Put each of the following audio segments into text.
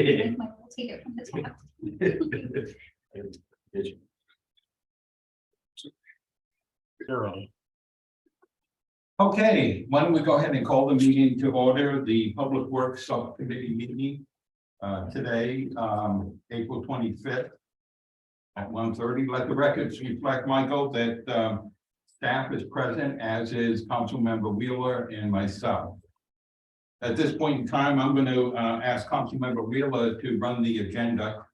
We'll take it from his mouth. Okay, why don't we go ahead and call the meeting to order, the Public Works Subcommittee meeting today, April 25th at 1:30. Let the records reflect, Michael, that staff is present, as is Councilmember Wheeler and myself. At this point in time, I'm going to ask Councilmember Wheeler to run the agenda.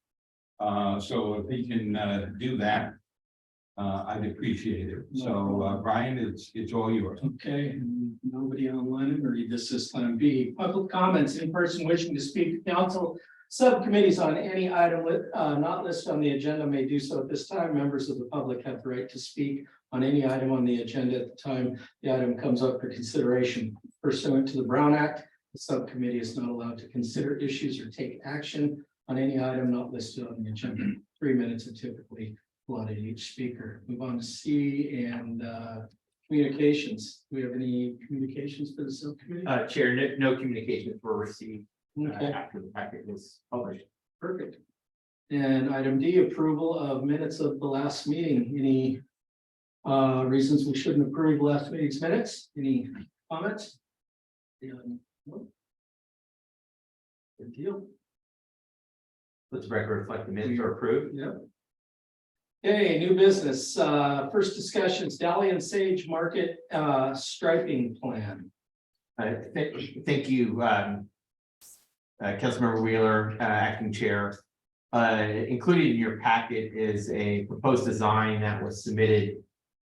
So if he can do that, I'd appreciate it. So Brian, it's all yours. Okay, and nobody online, or this is plan B. Public comments in person wishing to speak to council. Subcommittees on any item not listed on the agenda may do so at this time. Members of the public have the right to speak on any item on the agenda at the time the item comes up for consideration. Pursuant to the Brown Act, the subcommittee is not allowed to consider issues or take action on any item not listed on the agenda. 3 minutes are typically allotted each speaker. Move on to C and communications. Do we have any communications for the subcommittee? Chair, no communications were received Okay, after the packet was published. perfect. And item D, approval of minutes of the last meeting. Any reasons we shouldn't approve last meeting's minutes? Any comments? No? Good deal. Let the record reflect the minutes are approved. Yep. Okay, new business. First discussions, Dahlia and Sage Market striping plan. Thank you, Councilmember Wheeler, acting chair. Included in your packet is a proposed design that was submitted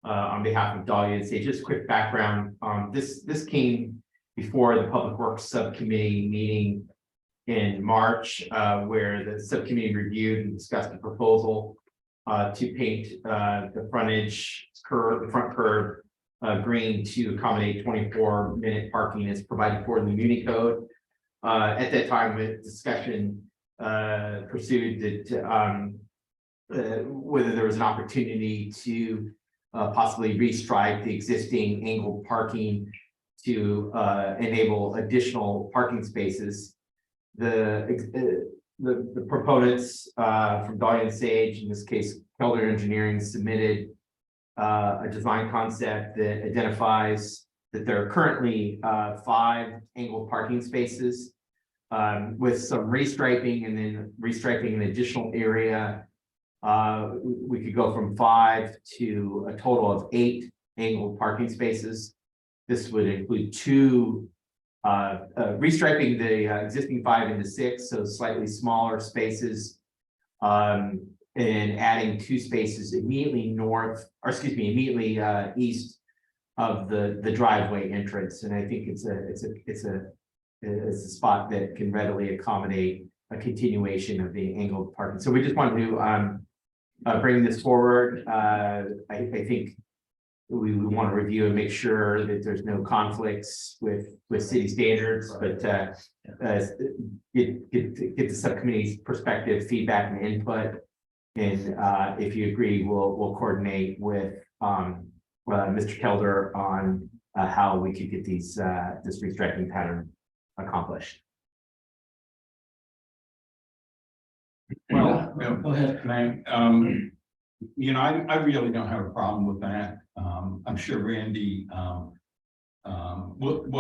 on behalf of Dahlia and Sage. Just quick background. This came before the Public Works Subcommittee meeting in March, where the subcommittee reviewed and discussed the proposal to paint the front curb green to accommodate 24-minute parking as provided for in the Muni Code. At that time, the discussion pursued that whether there was an opportunity to possibly restripe the existing angled parking to enable additional parking spaces. The proponents from Dahlia and Sage, in this case, Cloverdale Engineering, submitted a design concept that identifies that there are currently 5 angled parking spaces with some restriping and then restriping an additional area. We could go from 5 to a total of 8 angled parking spaces. This would include 2 restriping the existing 5 into 6, so slightly smaller spaces, and adding 2 spaces immediately immediately east of the driveway entrance. And I think it's a spot that can readily accommodate a continuation of the angled parking. So we just wanted to bring this forward. I think we want to review and make sure that there's no conflicts with city standards, but get the subcommittee's perspective, feedback, and input. And if you agree, we'll coordinate with Mr. Kelder on how we could get this restriping pattern accomplished. Well, Go ahead. I really don't have a problem with that. I'm sure Randy, well,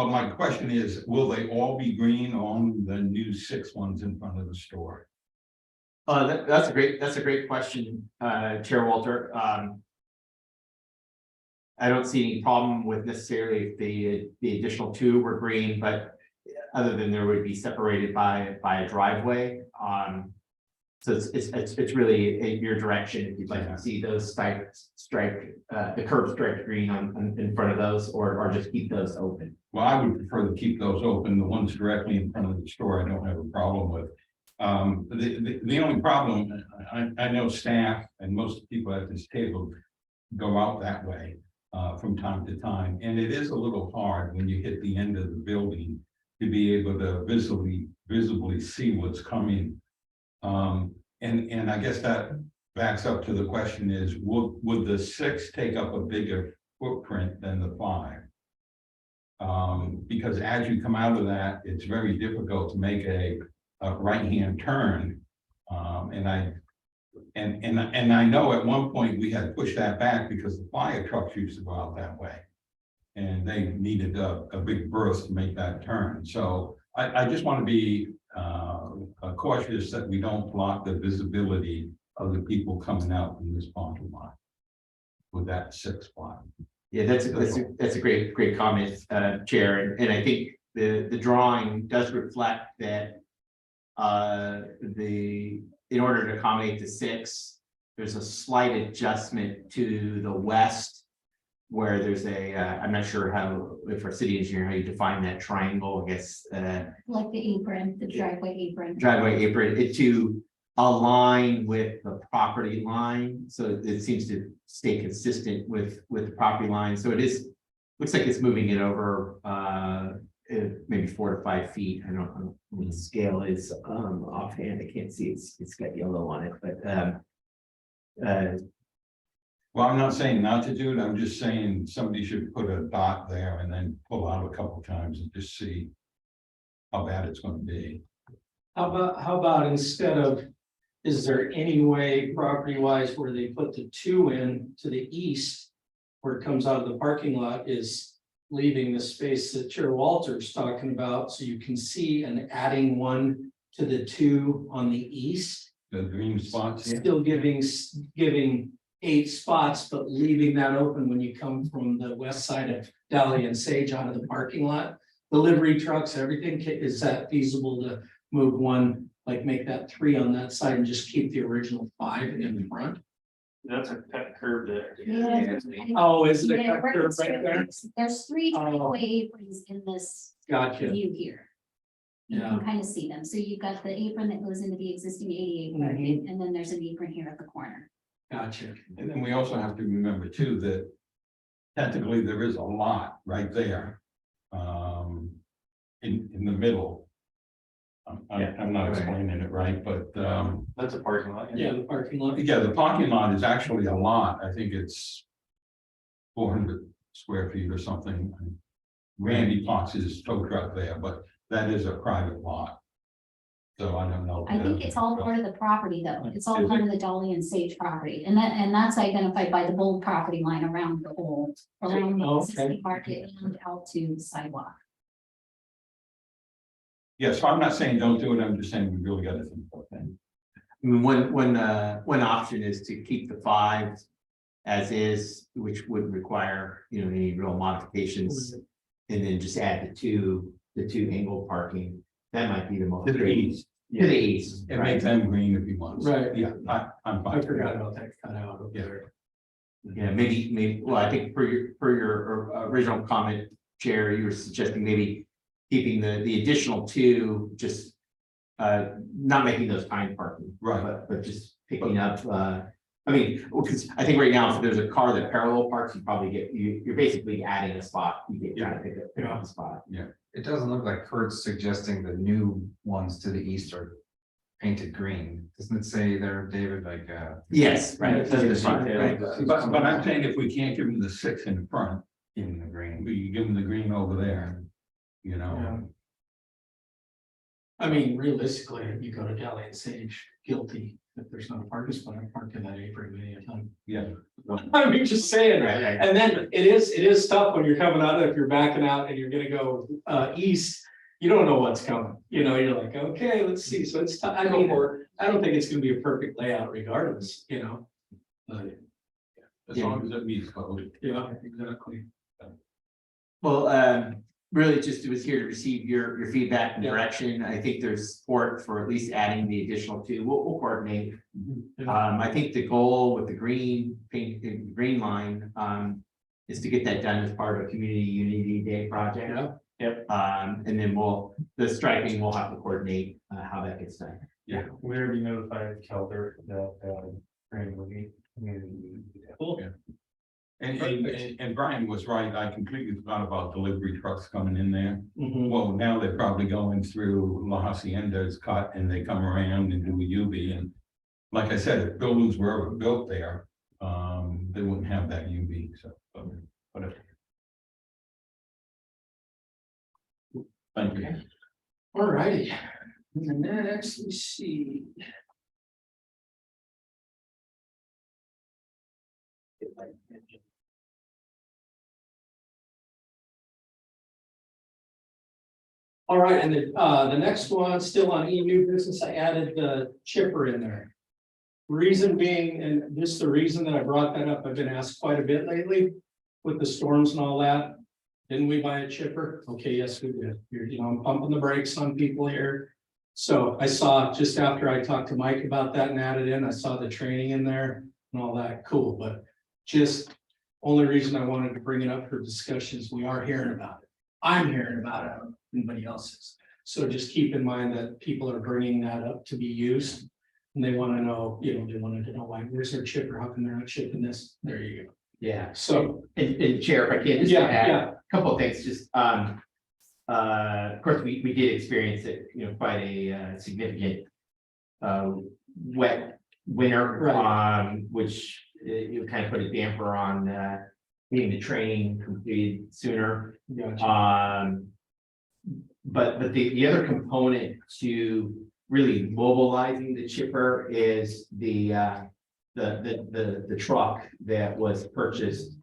my question is, will they all be green on the new 6 ones in front of the store? That's a great question, Chair Walter. I don't see any problem with necessarily if the additional 2 were green, but other than there would be separated by a driveway. So it's really in your direction if you'd like to see those the curb striped green in front of those, or just keep those open. Well, I would prefer to keep those open. The ones directly in front of the store, I don't have a problem with. The only problem, I know staff and most people at this table go out that way from time to time, and it is a little hard when you hit the end of the building to be able to visibly see what's coming. And I guess that backs up to the question is, would the 6 take up a bigger footprint than the 5? Because as you come out of that, it's very difficult to make a right-hand turn. And I know at one point we had pushed that back because the fire trucks used to go out that way. And they needed a big burst to make that turn. So I just want to be cautious that we don't block the visibility of the people coming out from this parking lot with that 6 spot. Yeah, that's a great comment, Chair, and I think the drawing does reflect that in order to accommodate the 6, there's a slight adjustment to the west where there's I'm not sure if our city engineer, how you define that triangle, I guess. Like the apron, the driveway apron. Driveway apron, to align with the property line, so it seems to stay consistent with the property line. So looks like it's moving it over maybe 4 to 5 feet. I don't know what the scale is offhand. I can't see it's got yellow on it, but Well, I'm not saying not to do it. I'm just saying somebody should put a dot there and then pull out a couple times and just see how bad it's going to be. How about instead of, is there any way property wise where they put the 2 in to the east, where it comes out of the parking lot, is leaving the space that Chair Walter's talking about, so you can see, and adding 1 to the 2 on the east, The green spots. Yeah. still giving 8 spots, but leaving that open when you come from the west side of Dahlia and Sage out of the parking lot. Delivery trucks, everything, is that feasible to move 1, like make that 3 on that side and just keep the original 5 in the front? That's a cut curve there. Yeah. Oh, is it a Yeah, cut right, curve right there? There's 3 Oh. driveway aprons in this Gotcha. view here. You Yeah. can kind of see them. So you've got the apron that goes into the existing 88 parking, and then there's an apron here at the corner. Gotcha. And then we also have to remember too, that technically there is a lot right there. In the middle. I'm not explaining it right, but That's a parking lot. Yeah, the parking lot. yeah, the parking lot is actually a lot. I think it's 400 square feet or something. Randy parks his tow truck there, but that is a private lot. So I don't know. I think it's all part of the property though. It's all Is part of the Dolly and Sage property. And that's identified by the bold property line around the whole, around the Okay. existing market and out to the sidewalk. Yeah, so I'm not saying don't do it. I'm just saying we really got to think about that. I mean, one option is to keep the 5 as is, which would require, any real modifications. And then just add the two angle parking. That might be the most. To the east. To the east, And right? make them green if you want. Right. Yeah, I'm fine. I forgot about that cutout over Yeah. there. Yeah, maybe, well, I think per your original comment, Chair, you were suggesting maybe keeping the additional 2, just not making those time parking. Right. But just picking up, because I think right now, if there's a car that parallel parks, you probably you're basically adding a spot. You get trying to pick up a spot. It doesn't look like Kurt's suggesting the new ones to the east are painted green. Doesn't it say there, David, like, Yes, right. Yeah, That's right, right. But I'm saying if we can't give them the 6 in the front, give them the green? we give them the green over there, Yeah. I mean, realistically, if you go to Dahlia and Sage, guilty if there's not a parking spot, I parked in that apron many a time. Yeah. I mean, just saying, Right, right. and then it is tough when you're coming out, if you're backing out and you're gonna go east, you don't know what's coming, you're like, okay, let's see, so it's tough, I mean, I don't think it's gonna be a perfect layout regardless, But, As long as it meets code. yeah, exactly. Well, really just it was here to receive your feedback and Yeah. direction. I think there's support for at least adding the additional 2. We'll coordinate. Yeah. I think the goal with the green green line, is to get that done as part of a community unity day project. Yeah. Yep. And then the striping, we'll have to coordinate, how that gets done. We already notified Kelder that, Green will be. Cool. Yeah. And Brian was right. I completely forgot about delivery trucks coming in there. Mhm. Well, now they're probably going through La Hacienda's cut and they come around and do a UV. And like I said, if buildings were ever built there, they wouldn't have that UV. So, whatever. Thank you. All righty. And then next, we see. All right, and the next one, still on new business, I added the chipper in there. Reason being, and this is the reason that I brought that up, I've been asked quite a bit lately with the storms and all that. Didn't we buy a chipper? Okay, yes, we did. I'm pumping the brakes on people here. So I saw just after I talked to Mike about that and added in, I saw the training in there and all that, cool, but just only reason I wanted to bring it up for discussions, we are hearing about it. I'm hearing about it, I don't know if anybody else is. So just keep in mind that people are bringing that up to be used. And they want to know, they wanted to know why, where's their chipper? How come they're not shipping this? There you go. Yeah, So, and Chair, if I can just yeah, add yeah, a couple of things, just, of course, we did experience it, quite a significant wet winter, Right. which it kind of put a damper on getting the training completed sooner. gotcha. But the other component to really mobilizing the chipper is the truck that was purchased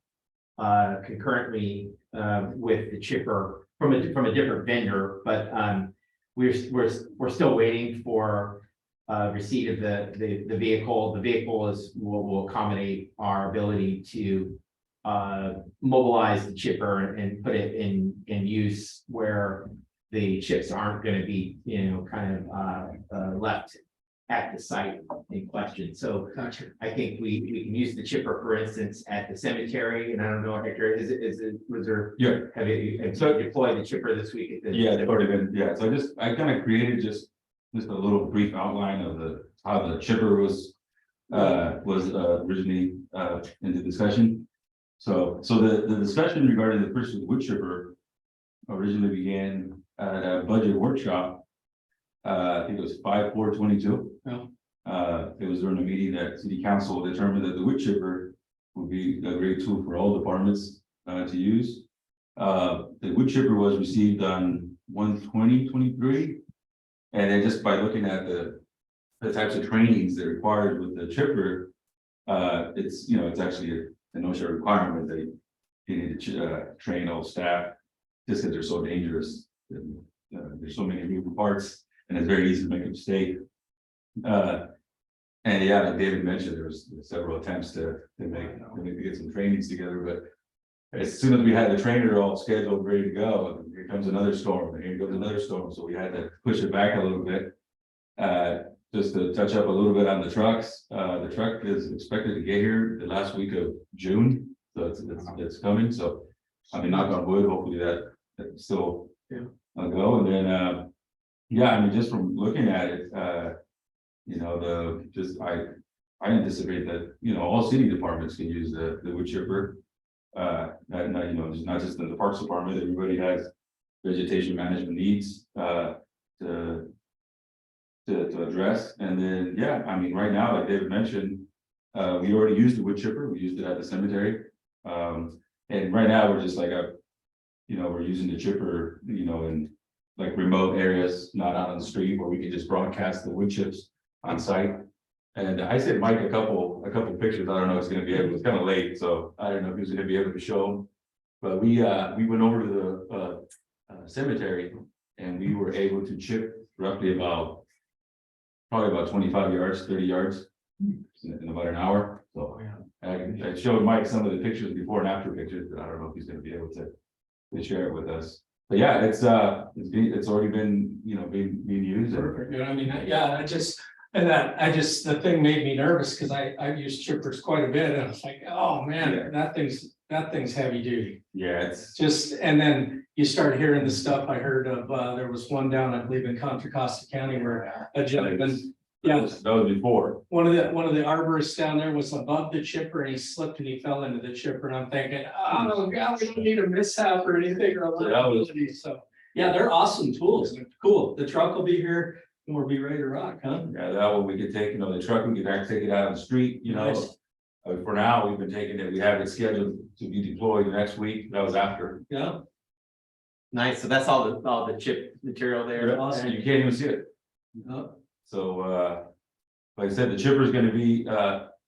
concurrently with the chipper from a different vendor, but we're still waiting for receipt of the vehicle. The vehicle will accommodate our ability to mobilize the chipper and put it in use where the chips aren't going to be, kind of left at the site in question. So Gotcha. I think we can use the chipper, for instance, at the cemetery. And I don't know, Hector, was there? Yeah. Have you deployed the chipper this week? At the, Yeah, they've already been, yeah, so I kind of created just a little brief outline of how the chipper was originally in the discussion. So the discussion regarding the purchase of the wood chipper originally began at a budget workshop. I think it was 5/4/22. Yeah. It was during a meeting that city council determined that the wood chipper would be a great tool for all departments to use. The wood chipper was received on 1/20/23. And then just by looking at the types of trainings that are required with the chipper, it's, it's actually an OSHA requirement that you need to train all staff just because they're so dangerous. And, there's so many moving parts and it's very easy to make a mistake. And yeah, like David mentioned, there was several attempts to get some trainings together, but as soon as we had the trainer all scheduled, ready to go, here comes another storm, and here goes another storm, so we had to push it back a little bit. Just to touch up a little bit on the trucks, the truck is expected to get here the last week of June, so it's coming, so. I mean, knock on wood, hopefully that's still go, and then, yeah, I mean, just from looking at it, I anticipate that, all city departments can use the wood chipper. Not just in the Parks Department, everybody has vegetation management needs to address. And then, yeah, I mean, right now, like David mentioned, we already used the wood chipper, we used it at the cemetery. And right now, we're just like we're using the chipper, in like remote areas, not out on the street, where we can just broadcast the wood chips on site. And I sent Mike a couple pictures. I don't know if it's gonna be able, it's kind of late, so I don't know if he's gonna be able to show them. But we went over to the cemetery and we were able to chip roughly probably about 25 yards, 30 yards in about an hour. So I showed Mike some of the pictures, before and after pictures, but I don't know if he's gonna be able to share it with us. But yeah, it's already been, being used. Perfect. I mean, the thing made me nervous because I've used chippers quite a bit and I was like, oh man, that thing's heavy duty. Yeah, it's Just, and then you start hearing the stuff I heard of, there was one down, I believe in Contra Costa County where a gentleman, that was before. one of the arborists down there was above the chipper and he slipped and he fell into the chipper and I'm thinking, oh God, we don't need a mishap or anything or a liability. So yeah, they're awesome tools. They're cool. The truck will be here and we'll be ready to rock, huh? Yeah, that one we could take, the truck, we could actually take it out on the street, Nice. For now, we've been taking it, we have it scheduled to be deployed next week. That was after. Yeah. nice. So that's all the chip material there. Awesome. And you can't even see it. So, like I said, the chipper is gonna be,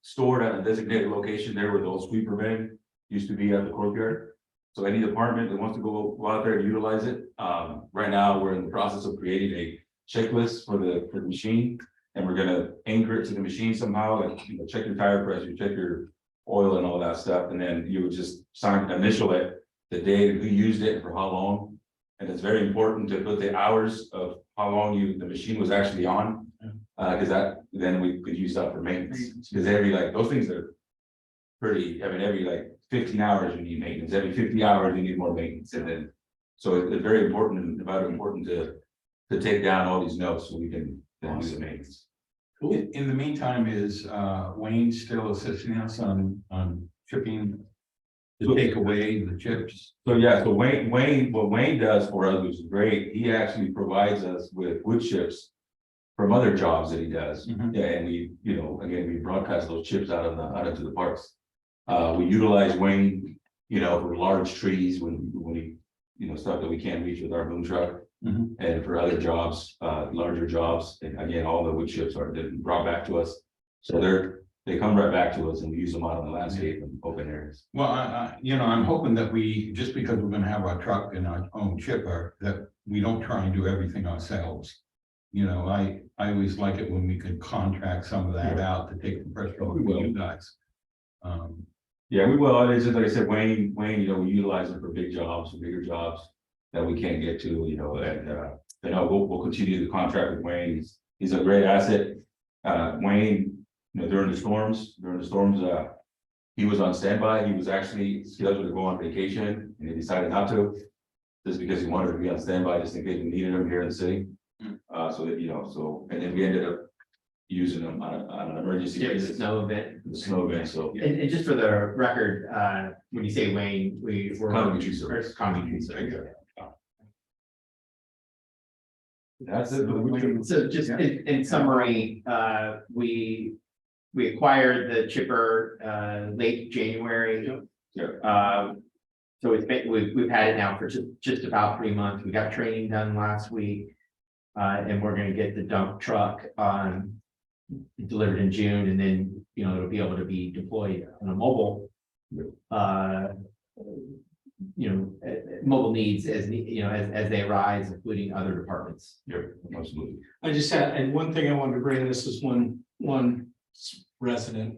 stored at a designated location there where the old sweeper van used to be at the courtyard. So any department that wants to go out there and utilize it, right now, we're in the process of creating a checklist for the machine. And we're gonna anchor it to the machine somehow, and, you know, check your tire pressure, check your oil and all that stuff, and then you would just initial it, the day who used it and for how long. And it's very important to put the hours of how long the machine was actually on. Cause then we could use that for maintenance, cause every, like, those things are pretty, I mean, every like 15 hours you need maintenance, every 50 hours you need more maintenance, and then. So it's very important to take down all these notes so we can then do the maintenance. In the meantime, is Wayne still assisting us on chipping? To take away the chips? So yeah, so what Wayne does for us, which is great, he actually provides us with wood chips. From other jobs that he does, Mhm. yeah, and we, you know, again, we broadcast those chips out into the parks. We utilize Wayne, you know, for large trees when we, you know, stuff that we can't reach with our boom truck. Mhm. And for other jobs, larger jobs, and again, all the wood chips are brought back to us. So they come right back to us and we use them out on the landscape and open areas. Well, I'm hoping that just because we're gonna have our truck and our own chipper, that we don't try and do everything ourselves. You know, I always like it when we can contract some of that out to take the pressure off of you guys. Yeah, we will. It's just like I said, Wayne, you know, we utilize it for big jobs, for bigger jobs that we can't get to, you know, and, you know, we'll continue the contract with Wayne. He's a great asset. Wayne, you know, during the storms, he was on standby. He was actually scheduled to go on vacation and he decided not to. Just because he wanted to be on standby, just in case we needed him here in the city. So that, you know, and then we ended up using them on an emergency Yeah, it's a basis. snow event. The snow event, so. And just for the record, when you say Wayne, we're. Economy tree service. Economy tree service. That's it. So just in summary, we acquired the chipper, late January. Yeah. So we've had it now for just about 3 months. We got training done last week. And we're gonna get the dump truck delivered in June, and then, you know, it'll be able to be deployed on a mobile. Mobile needs as they arise, including other departments. Yeah, absolutely. I just had, and one thing I wanted to bring, this is one resident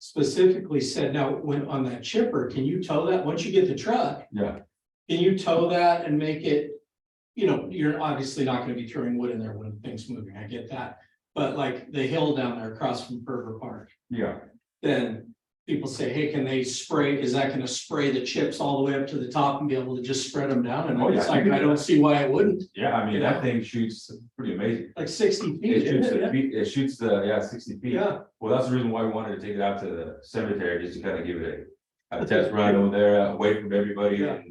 specifically said, now, when on that chipper, can you tow that, once you get the truck, Yeah, can you tow that and make it? You know, you're obviously not gonna be throwing wood in there when things moving, I get that, but like the hill down there across from Ferber Park, yeah. then people say, hey, can they spray, is that gonna spray the chips all the way up to the top and be able to just spread them down? And Oh, yeah. it's like, I don't see why it wouldn't, Yeah, I mean, that thing shoots pretty amazing. like 60 feet. It shoots isn't the it? feet, it shoots the 60 feet. Yeah, Well, that's the reason why we wanted to take it out to the cemetery, just to kind of give it a test run over there, away from everybody Yeah.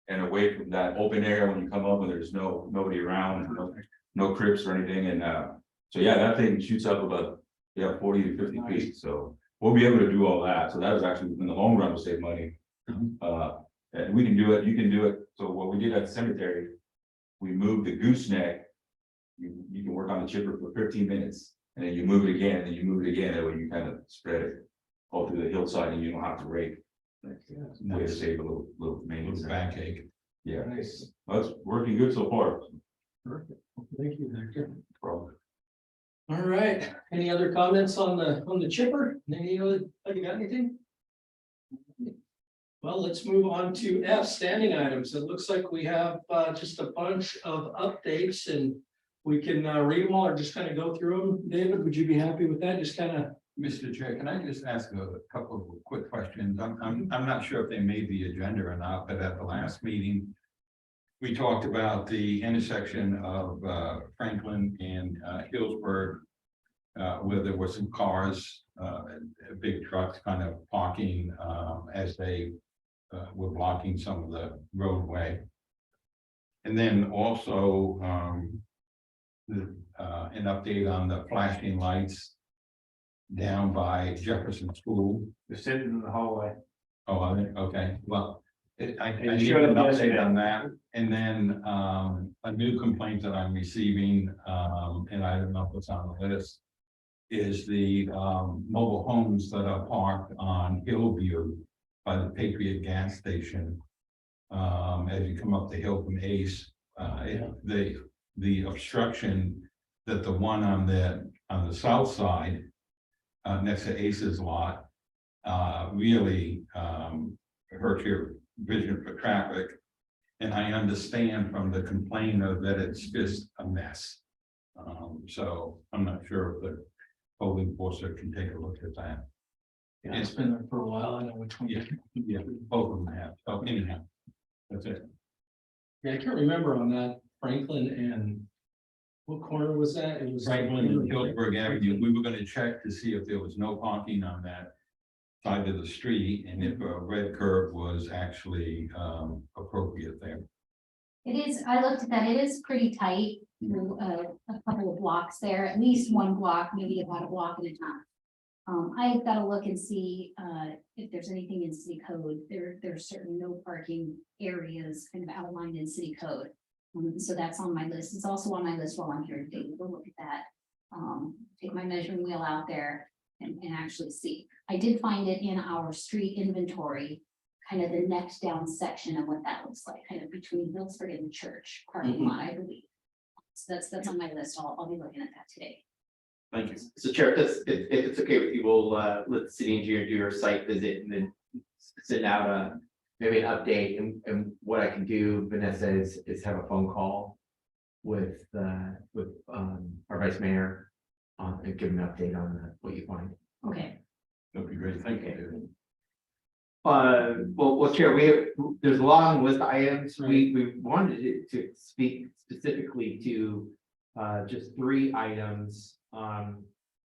and away from that open area when you come up and there's nobody around, no crips or anything. And so yeah, that thing shoots up about 40 to 50 feet. So we'll be able to do all that. So that was actually in the long run will save money. And we can do it, you can do it. So what we did at the cemetery, we moved the gooseneck. You can work on the chipper for 15 minutes and then you move it again, and then you move it again. That way you kind of spread it all through the hillside and you don't have to rake. Way to save a little maintenance. Backache. Yeah, nice. well, it's working good so far. Perfect. Thank you, Victor. Problem. All right, any other comments on the chipper? Any other, you got anything? Well, let's move on to F, standing items. It looks like we have just a bunch of updates and we can read them all or just kind of go through them. David, would you be happy with that? Just kind of. Mr. Chair, can I just ask a couple of quick questions? I'm not sure if they made the agenda or not, but at the last meeting, we talked about the intersection of Franklin and Hillsburg, where there were some cars, big trucks kind of parking as they were blocking some of the roadway. And then also an update on the flashing lights down by Jefferson School. They're sitting in the hallway. Oh, are they? Okay, well, I And need show an them update yesterday. on that, and then, a new complaint that I'm receiving, and I don't know if it's on the list. Is the, mobile homes that are parked on Hillview by the Patriot gas station. As you come up the hill from Ace, the obstruction that the one on the south side. Next to Ace's lot, really, hurt your vision for traffic. And I understand from the complainer that it's just a mess. So I'm not sure if the code enforcer can take a look at that. Yeah, it's been there for a while. I know which one. Yeah, both of them have. Oh, anyhow, that's it. Yeah, I can't remember on that Franklin and what corner was that? It was. Franklin and Hillsburg Avenue, we were gonna check to see if there was no parking on that side of the street and if a red curb was actually appropriate there. It is, I looked at that, it is pretty tight, through a couple of blocks there, at least one block, maybe about a block at a time. I've got to look and see if there's anything in city code. There's certain no parking areas kind of outlined in city code. So that's on my list. It's also on my list while I'm here today. We'll look at that. Take my measuring wheel out there and actually see. I did find it in our street inventory, kind of the next down section of what that looks like, kind of between Hillsburg and the church parking lot, I believe. So that's on my list. I'll be looking at that today. Thank you. So Chair, if it's okay with you, we'll let the city engineer do your site visit and then send out maybe an update, and what I can do, Vanessa, is have a phone call with our vice mayor and give him an update on what you find. Okay. That'd be great, thank you. Well, Chair, there's a long list of items. We wanted to speak specifically to just 3 items.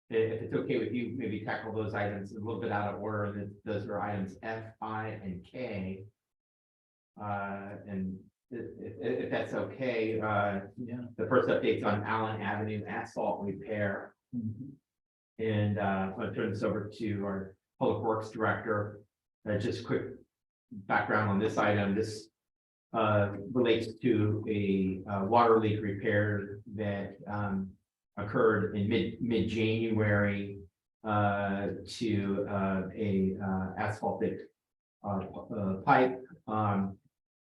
If it's okay with you, maybe tackle those items a little bit out of order, and those are items F, I, and K. And if that's okay, Yeah. the first update's on Allen Avenue asphalt repair. And I'm gonna turn this over to our Public Works Director. Just quick background on this item. This relates to a water leak repair that occurred in mid-January to a asphalted pipe.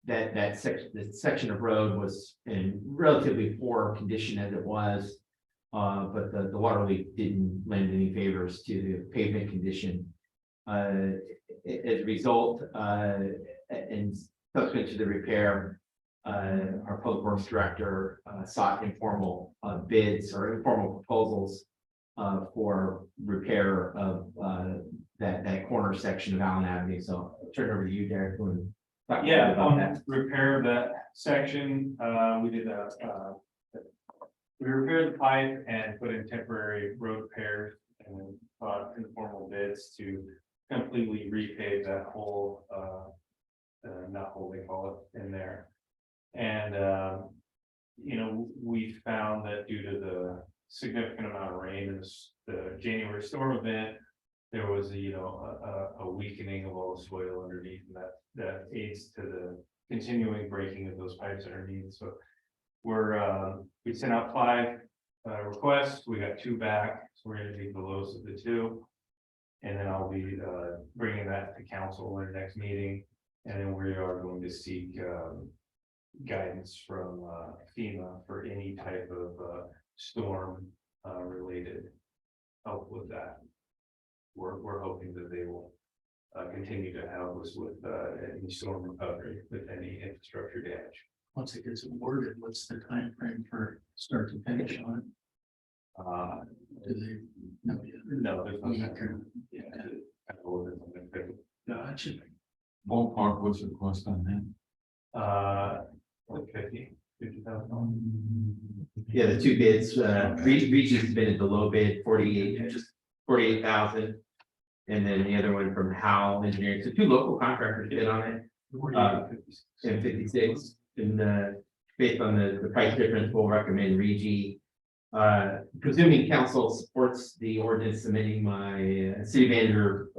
This section of road was in relatively poor condition as it was, but the water leak didn't lend any favors to the pavement condition. As a result, and subsequent to the repair, our Public Works Director sought informal bids or informal proposals for repair of that corner section of Allen Avenue. So I'll turn it over to you, Derek. Yeah, about on that. repair of that section, we did we repaired the pipe and put in temporary road repairs and informal bids to completely repave that whole, not whole, they call it, in there. And, you know, we found that due to the significant amount of rain in the January storm event, there was a weakening of all the soil underneath, and that aids to the continuing breaking of those pipes underneath. So we sent out 5 requests. We got 2 back, so we're going to take the lowest of the 2, and then I'll be bringing that to council in the next meeting, and then we are going to seek guidance from FEMA for any type of storm related help with that. We're hoping that they will continue to help us with any storm recovery with any infrastructure damage. Once it gets awarded, what's the time frame for start to finish on it? Do they? No, No, there's no. Yeah. Yeah. Gotcha. Ballpark, what's the cost on that? Like 50,000. Yeah, the 2 bids, Regis bid at the low bid, 48,000. And then the other one from Howell Engineering. So 2 local contractors bid on it. And 56. And based on the price difference, we'll recommend Regi. Presuming council supports the ordinance submitting my city manager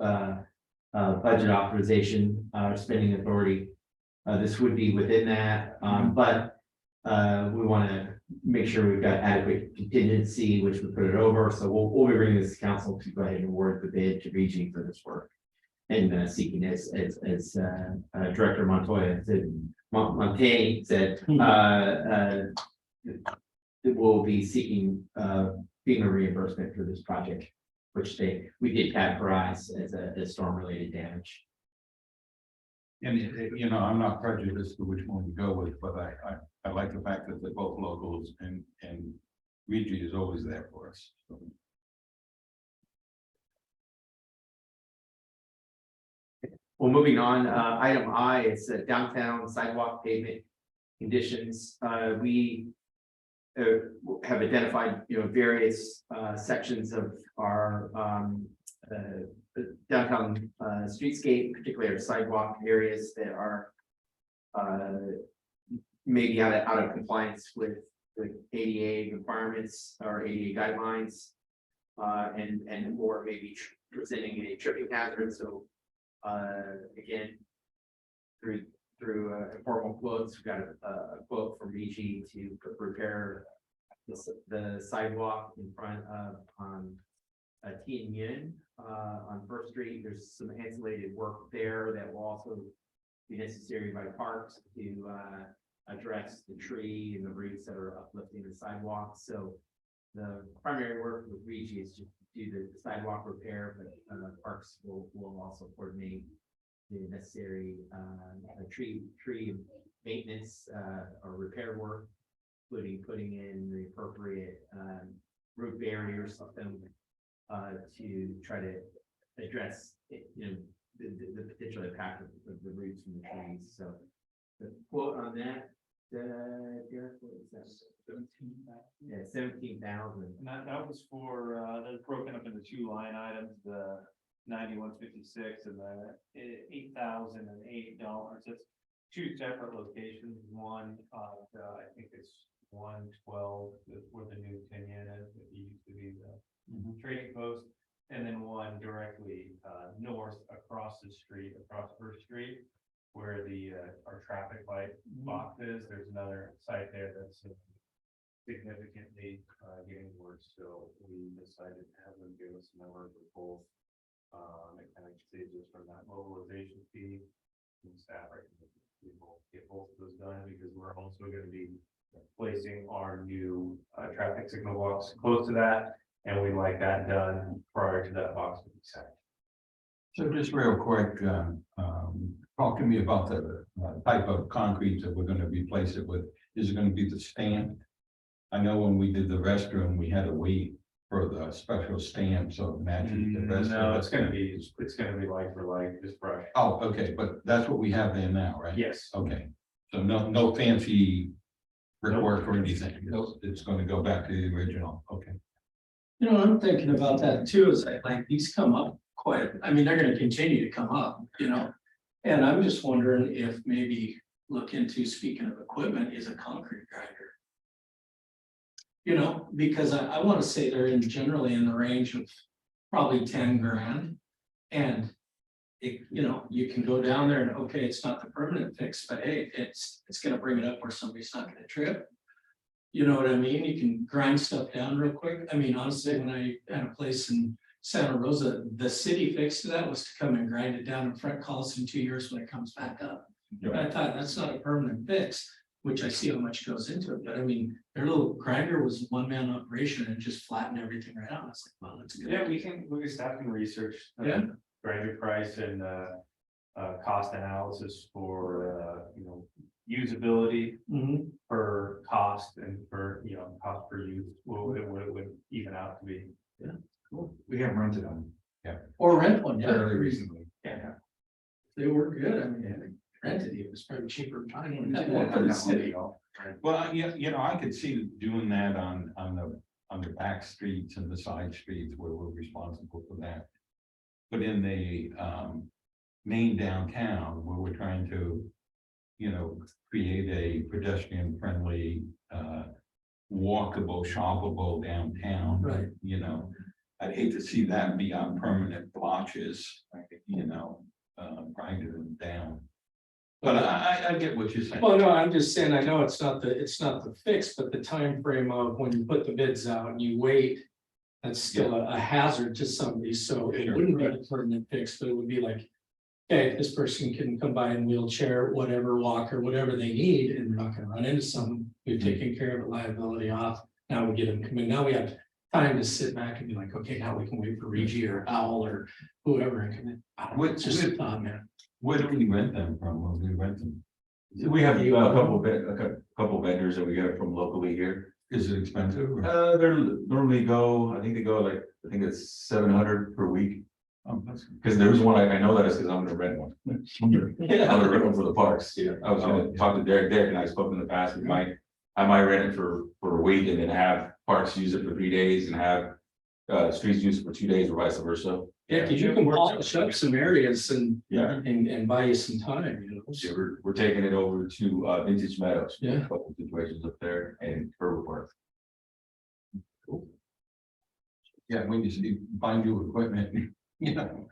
budget authorization, spending authority. This would be within that, but we want to make sure we've got adequate contingency, which we put it over. So we'll be bringing this to council to go ahead and award the bid to Regi for this work. And seeking as Director Montoya said, Montaigne said, we'll be seeking FEMA reimbursement for this project, which we did categorize as a storm related damage. And you know, I'm not prejudiced to which one to go with, but I like the fact that they're both locals and Regi is always there for us. So. Well, moving on, item I, it's downtown sidewalk pavement conditions. We have identified, various sections of our downtown streetscape, particularly our sidewalk areas that are maybe out of compliance with ADA requirements or ADA guidelines, and or maybe presenting a tripping hazard. So again, through informal quotes, we got a quote from Regi to repair the sidewalk in front of T and Yin on First Street. There's some insulated work there that will also be necessary by parks to address the tree and the roots that are uplifting the sidewalk. So the primary work with Regi is just do the sidewalk repair, but parks will also coordinate the necessary tree maintenance or repair work, including putting in the appropriate root barrier or something to try to address the potential impact of the roots from the trees. So the quote on that, Derek, what is that? 17,000. Yeah, 17,000. And that was for, that's broken up into two line items, the 9156 and the $8,008. It's two separate locations. One, I think it's 112, where the new 10 yen is. It used to be the trading post, and then one directly north across the street, across First Street, where the our traffic light box is. There's another site there that's significantly getting worse. So we decided to have them give us a number for both. It kind of saves us from that mobilization fee and staff. We will get both of those done because we're also going to be placing our new traffic signal box close to that, and we like that done prior to that box being set. So just real quick, talk to me about the type of concrete that we're going to replace it with. Is it going to be the stamp? I know when we did the restroom, we had to wait for the special stamp, so it matches the rest. No, it's going to be like for like, just brush. Oh, okay, but that's what we have there now, right? Yes. Okay, so no fancy brickwork or anything. It's going to go back to the original. Okay. I'm thinking about that too, is like these come up quite, I mean, they're gonna continue to come up, and I'm just wondering if maybe look into, speaking of equipment, is a concrete grinder. Because I want to say they're generally in the range of probably 10 grand. And you can go down there and okay, it's not the permanent fix, but hey, it's gonna bring it up where somebody's not gonna trip. You know what I mean? You can grind stuff down real quick. I mean, honestly, when I had a place in Santa Rosa, the city fix to that was to come and grind it down in front, call us in 2 years when it comes back up. But I thought that's not a permanent fix, which I see how much goes into it. But I mean, their little grinder was a one-man operation and just flattened everything right out. I was like, well, that's good. Yeah, we can staff and research. Yeah. Grinder price and cost analysis for usability per cost and for cost per use. Well, it would even out to be. Yeah, cool. We have rented them Or rent one, yeah. fairly recently. Yeah. They were good. I mean, rented it was probably cheaper than buying one. Yeah, Didn't for the city. Well, I could see doing that on the back streets and the side streets where we're responsible for that. But in the main downtown where we're trying to, create a pedestrian friendly, walkable, shoppable downtown. Right. I'd hate to see that be on permanent blotches, grinding them down. But I get what you're saying. Well, no, I'm just saying, I know it's not the fix, but the time frame of when you put the bids out and you wait. That's still a hazard to somebody, so it Sure. wouldn't be a permanent fix, but it would be like. Okay, this person can come by in wheelchair, whatever, walker, whatever they need, and we're not gonna run into something. We've taken care of it, liability off. Now we get them come in, now we have time to sit back and be like, okay, now we can wait for Reggie or Owl or whoever and come in. I don't know, it's just a thought, man. Where do we rent them from? Where do we rent them? We have a couple vendors that we get from locally here. Is it expensive? or- They're normally go, I think they go like, I think it's 700 per week. That's- Because there's one, I know that is because I'm gonna rent one. I'm gonna rent one for the parks. Yeah. I was gonna talk to Derek, and I spoke in the past, I might rent it for a week and then have parks use it for 3 days and have. Streets use it for 2 days or vice versa. Yeah, cause you can polish up some areas and, Yeah. and buy you some time, you know. Yeah, we're taking it over to Vintage Meadows. Yeah. A couple of situations up there and Herbert Park. Yeah, when you see find new equipment, you know.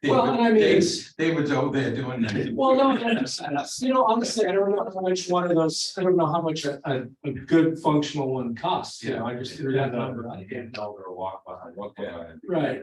Well, and I mean, it's- David's over there doing that. Well, no, you know, honestly, I don't know how much one of those, I don't know how much a good functional one costs, you know, I just threw that number out. $10 a walk behind. Right.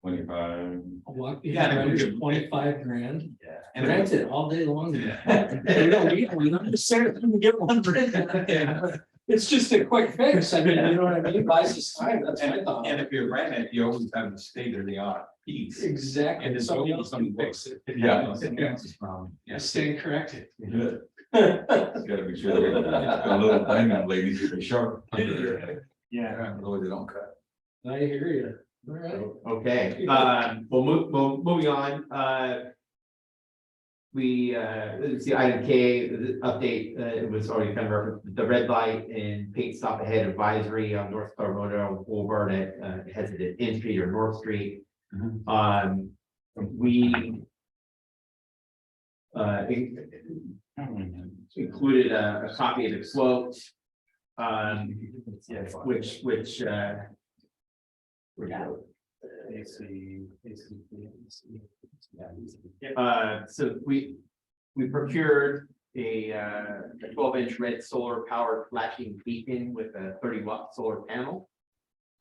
25. A walk Yeah, behind we is could- 25 grand, And rent it all day long. Yeah. We don't need one, I'm just saying, we can get one rented. It's just a quick fix, I mean, you know what I mean, buys us time, that's my thought. And if you rent it, you always have the state of the art piece. Exactly, And and it's somebody always else can something fix it. Yeah. I stand corrected. Good. Gotta be sure they got a little diamond ladies to be sharp. Yeah. Otherwise they don't cut. I hear you, all right. Okay, well, moving on, let's see, item K, the update, it was already kind of referenced, the red light and paint stop ahead advisory on North Cloverdale Boulevard at, it has it at N Street or North Street. We included a copy of the quote, which, so we procured a 12-inch red solar powered flashing beacon with a 30-watt solar panel.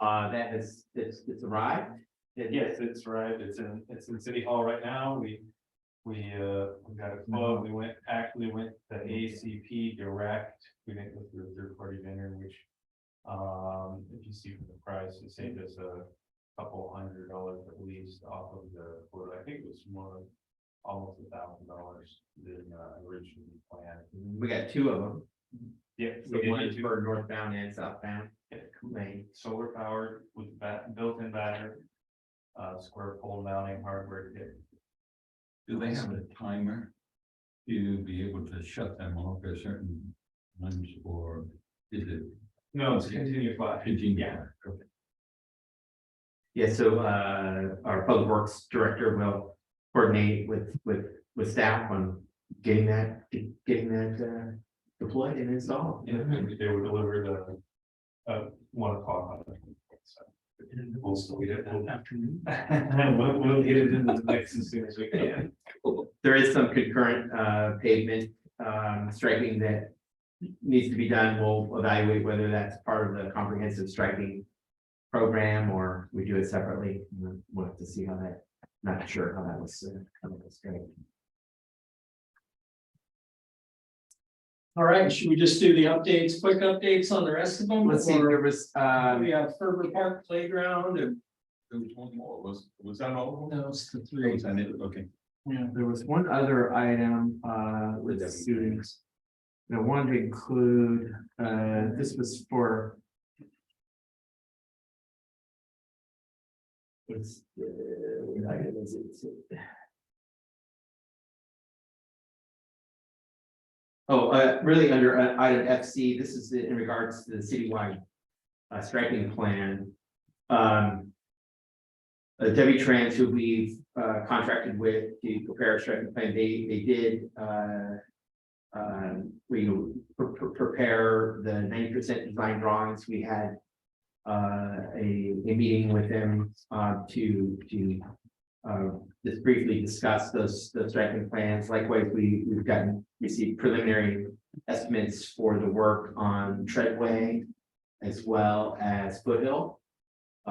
That has, it's arrived. Yes, it's right. It's in City Hall right now. We got a quote. We went to ACP direct. We didn't go through a third party vendor, which if you see from the price, it saved us a couple $100 at least off of the quote. I think it was more almost $1,000 than originally planned. We got two of them. Yeah, So one is for northbound and southbound. Lane. solar powered with built-in battery, square pole mounting hardware kit. Do they have a timer? To be able to shut them off at certain times, or is it? No, it's continuous flash. Yeah. Yeah, so our public works director will coordinate with staff on getting that deployed and installed. Yeah, they would deliver the 1 o'clock on the. We'll still get it that afternoon. We'll get it in the mix as soon as we can. There is some concurrent pavement striping that needs to be done. We'll evaluate whether that's part of the comprehensive striping program or we do it separately. We'll have to see how that, not sure how that was going. All right, should we just do the updates, quick updates on the rest of them? Let's see, or there was we have Herbert Park Playground and. There was one more, was that all? No, it's the That three. was it, okay. Yeah. there was one other item with students. I wanted to include, this was for. What item is it? Oh, really under item FC, this is in regards to the citywide striping plan. Debbie Trans, who we've contracted with to prepare a striping plan, they did prepare the 90% design drawings. We had a meeting with them to just briefly discuss those striping plans. Likewise, we've received preliminary estimates for the work on Treadway as well as Foothill.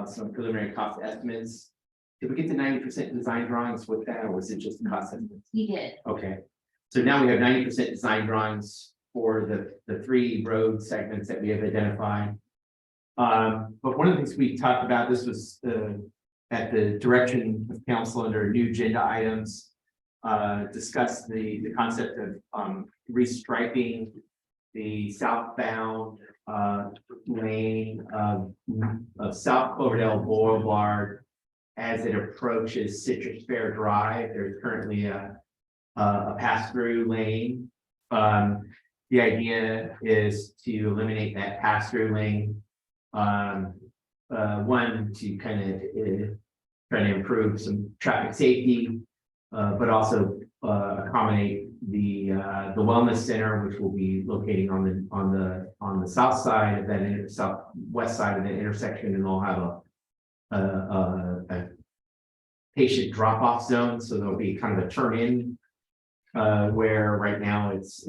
Some preliminary cost estimates. Did we get the 90% design drawings with that, or was it just cost estimates? We did. Okay, so now we have 90% design drawings for the 3 road segments that we have identified. But one of the things we talked about, this was at the direction of council under new agenda items, discussed the concept of restriping the southbound lane of South Cloverdale Boulevard as it approaches Citrus Fair Drive. There's currently a pass-through lane. The idea is to eliminate that pass-through lane. One, to kind of try to improve some traffic safety, but also accommodate the wellness center, which will be locating on the south side of that southwest side of the intersection, and we'll have a patient drop-off zone. So there'll be kind of a turn-in where right now it's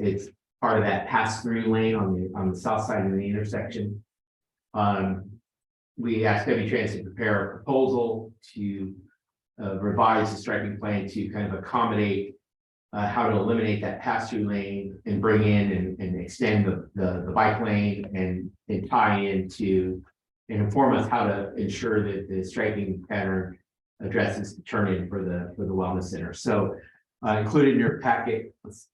part of that pass-through lane on the south side of the intersection. We asked Heavy Transit to prepare a proposal to revise the striping plan to kind of accommodate how to eliminate that pass-through lane and bring in and extend the bike lane and tie into and inform us how to ensure that the striping pattern addresses the turn-in for the wellness center. So included in your packet, yes,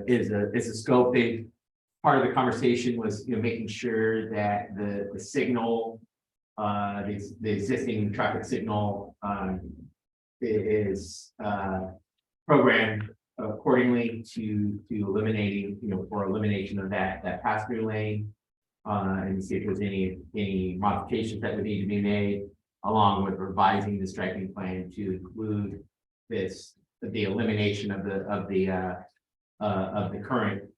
is a scope. Part of the conversation was, making sure that the signal, the existing traffic signal, is programmed accordingly to eliminating, for elimination of that pass-through lane, and see if there's any modifications that would need to be made, along with revising the striping plan to include the elimination of the current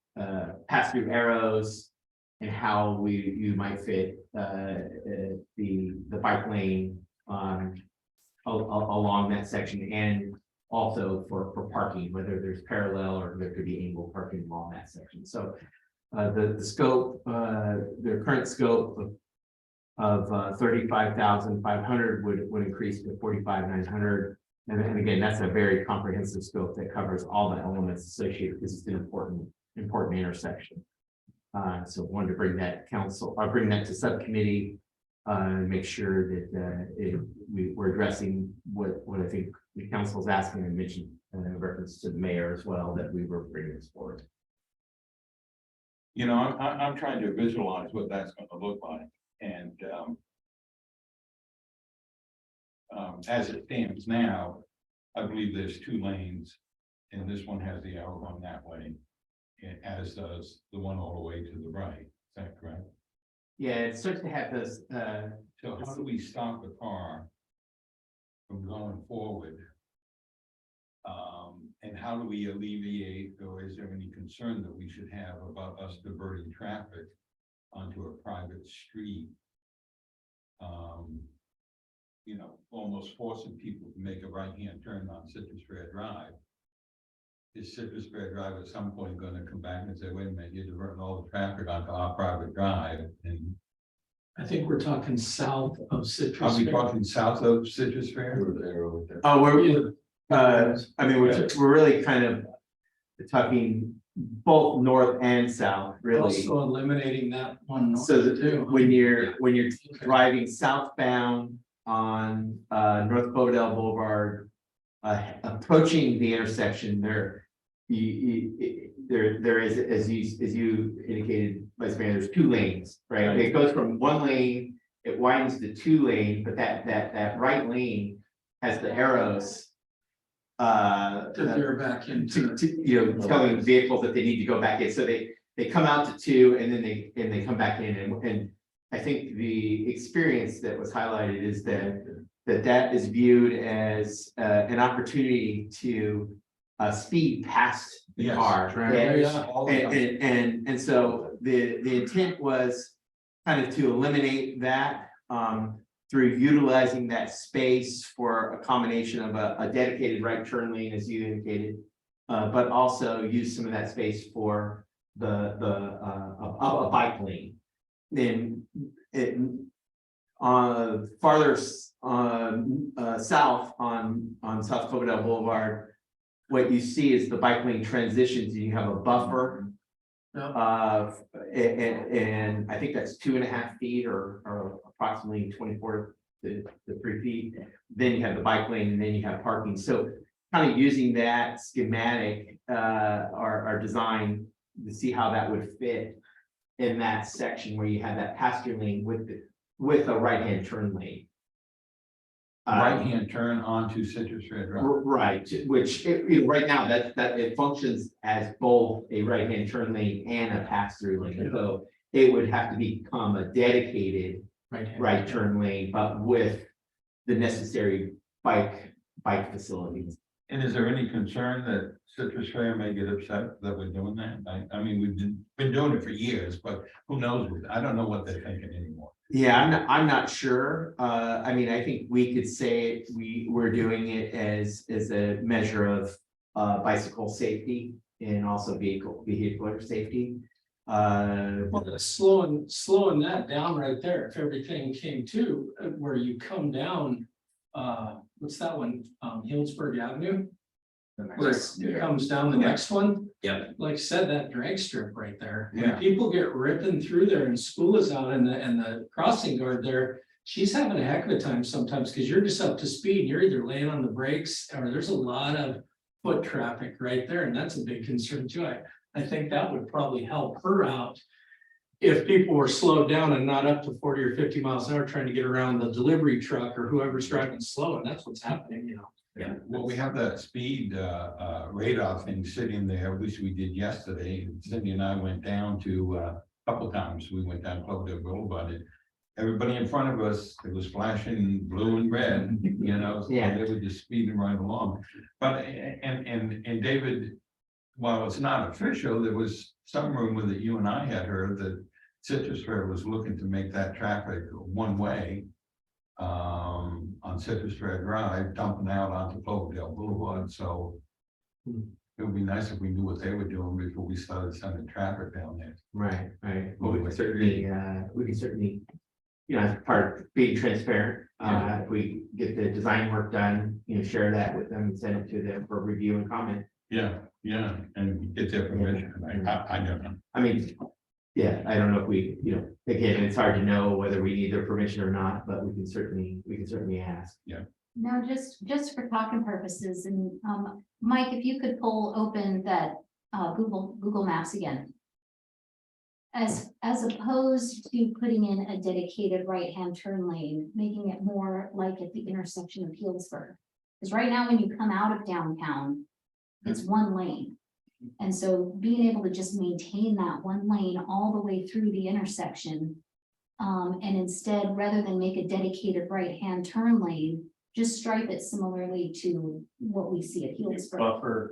pass-through arrows, and how you might fit the bike lane along that section, and also for parking, whether there's parallel or there could be angled parking along that section. So the scope, the current scope of 35,500 would increase to 45,900. And again, that's a very comprehensive scope that covers all the elements associated, because it's an important intersection. So wanted to bring that bring that to subcommittee, and make sure that we're addressing what I think the council is asking, and mentioned in reference to the mayor as well, that we were bringing this forward. I'm trying to visualize what that's going to look like, and as it stands now, I believe there's 2 lanes, and this one has the arrow going that way, as does the one all the way to the right. Is that correct? Yeah, it starts to have this. So how do we stop the car from going forward? And how do we alleviate, or is there any concern that we should have about us diverting traffic onto a private street? Almost forcing people to make a right-hand turn on Citrus Fair Drive. Is Citrus Fair Drive at some point going to come back and say, wait a minute, you're diverting all the traffic onto our private drive? And I think we're talking south of Citrus. are we Fair. talking south of Citrus Fair? Oh, we're really kind of talking both north and south, really. Also eliminating that one north So too. when you're driving southbound on North Cloverdale Boulevard, approaching the intersection, there is, as you indicated, Vice Mayor, there's 2 lanes, right? It goes from 1 lane, it widens to 2 lane, but that right lane has the arrows To veer back into. telling vehicles that they need to go back in. So they come out to 2, and then they come back in, and I think the experience that was highlighted is that is viewed as an opportunity to speed past the Yes, car. Yeah. And so the intent was kind of to eliminate that through utilizing that space for a combination of a dedicated right turn lane, as you indicated. But also use some of that space for a bike lane. Then it, farther south on South Cloverdale Boulevard, what you see is the bike lane transitions, and you have a buffer. And I think that's 2.5 feet or approximately 24 to 3 feet. Then you have the bike lane, and then you have parking. So kind of using that schematic or design to see how that would fit in that section where you have that passenger lane with a right-hand turn lane. Right-hand turn onto Citrus Fair Drive. Right, which right now that it functions as both a right-hand turn lane and a pass-through lane. So it would have to become a dedicated right turn lane, but with the necessary bike facilities. And is there any concern that Citrus Fair may get upset that we're doing that? I mean, we've been doing it for years, but who knows? I don't know what they're thinking anymore. Yeah, I'm not sure. I mean, I think we could say we're doing it as a measure of bicycle safety and also vehicular safety. Well, slowing that down right there, if everything came to where you come down, what's that one, Healdsburg Avenue? Where it comes down the next one. Yeah. Like I said, that drag strip right there. When Yeah. people get ripping through there and school is out and the crossing guard there, she's having a heck of a time sometimes because you're just up to speed. And you're either laying on the brakes or there's a lot of foot traffic right there. And that's a big concern too. I think that would probably help her out. If people were slowed down and not up to 40 or 50 miles an hour trying to get around the delivery truck or whoever's driving slow, and that's what's happening, you know. Yeah. Well, we have that speed radar thing sitting there, which we did yesterday. Cindy and I went down to a couple times. We went down Cloverdale Boulevard. And everybody in front of us, it was flashing blue and red, you know, so Yeah. they were just speeding right along. But and David, while it's not official, there was some rumor that you and I had heard that Citrus Fair was looking to make that traffic one way. On Citrus Fair Drive, dumping out onto Cloverdale Boulevard, so it would be nice if we knew what they were doing before we started sending traffic down there. Right. Well, we can certainly, you know, as part of being transparent, if we get the design work done, you know, share that with them and send it to them for review and comment. Yeah, and get their permission. I don't know. I mean, yeah, I don't know if we, you know, again, it's hard to know whether we need their permission or not, but we can certainly ask. Now, just for talking purposes, and Mike, if you could open that Google Maps again. As opposed to putting in a dedicated right-hand turn lane, making it more like at the intersection of Healdsburg. Because right now, when you come out of downtown, it's one lane. And so being able to just maintain that one lane all the way through the intersection. And instead, rather than make a dedicated right-hand turn lane, just stripe it similarly to what we see at Healdsburg.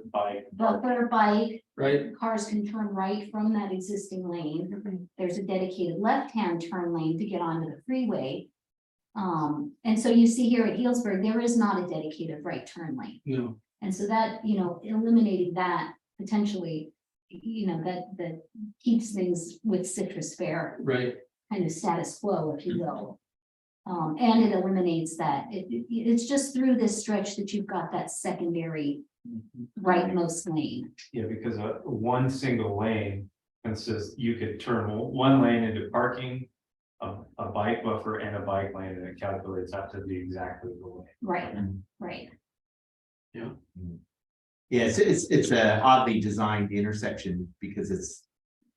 Buffer bike, Right, cars can turn right from that existing lane. There's a dedicated left-hand turn lane to get onto the freeway. And so you see here at Healdsburg, there is not a dedicated right turn lane. no, And so that, you know, eliminating that potentially, you know, that keeps things with Citrus Fair right, kind of status quo, if you will. And it eliminates that. It's just through this stretch that you've got that secondary rightmost lane. Yeah, because one single lane consists, you could turn one lane into parking, a bike buffer and a bike lane, and it calculates out to be exactly the lane. Right, right. Yeah, it's oddly designed, the intersection, because it's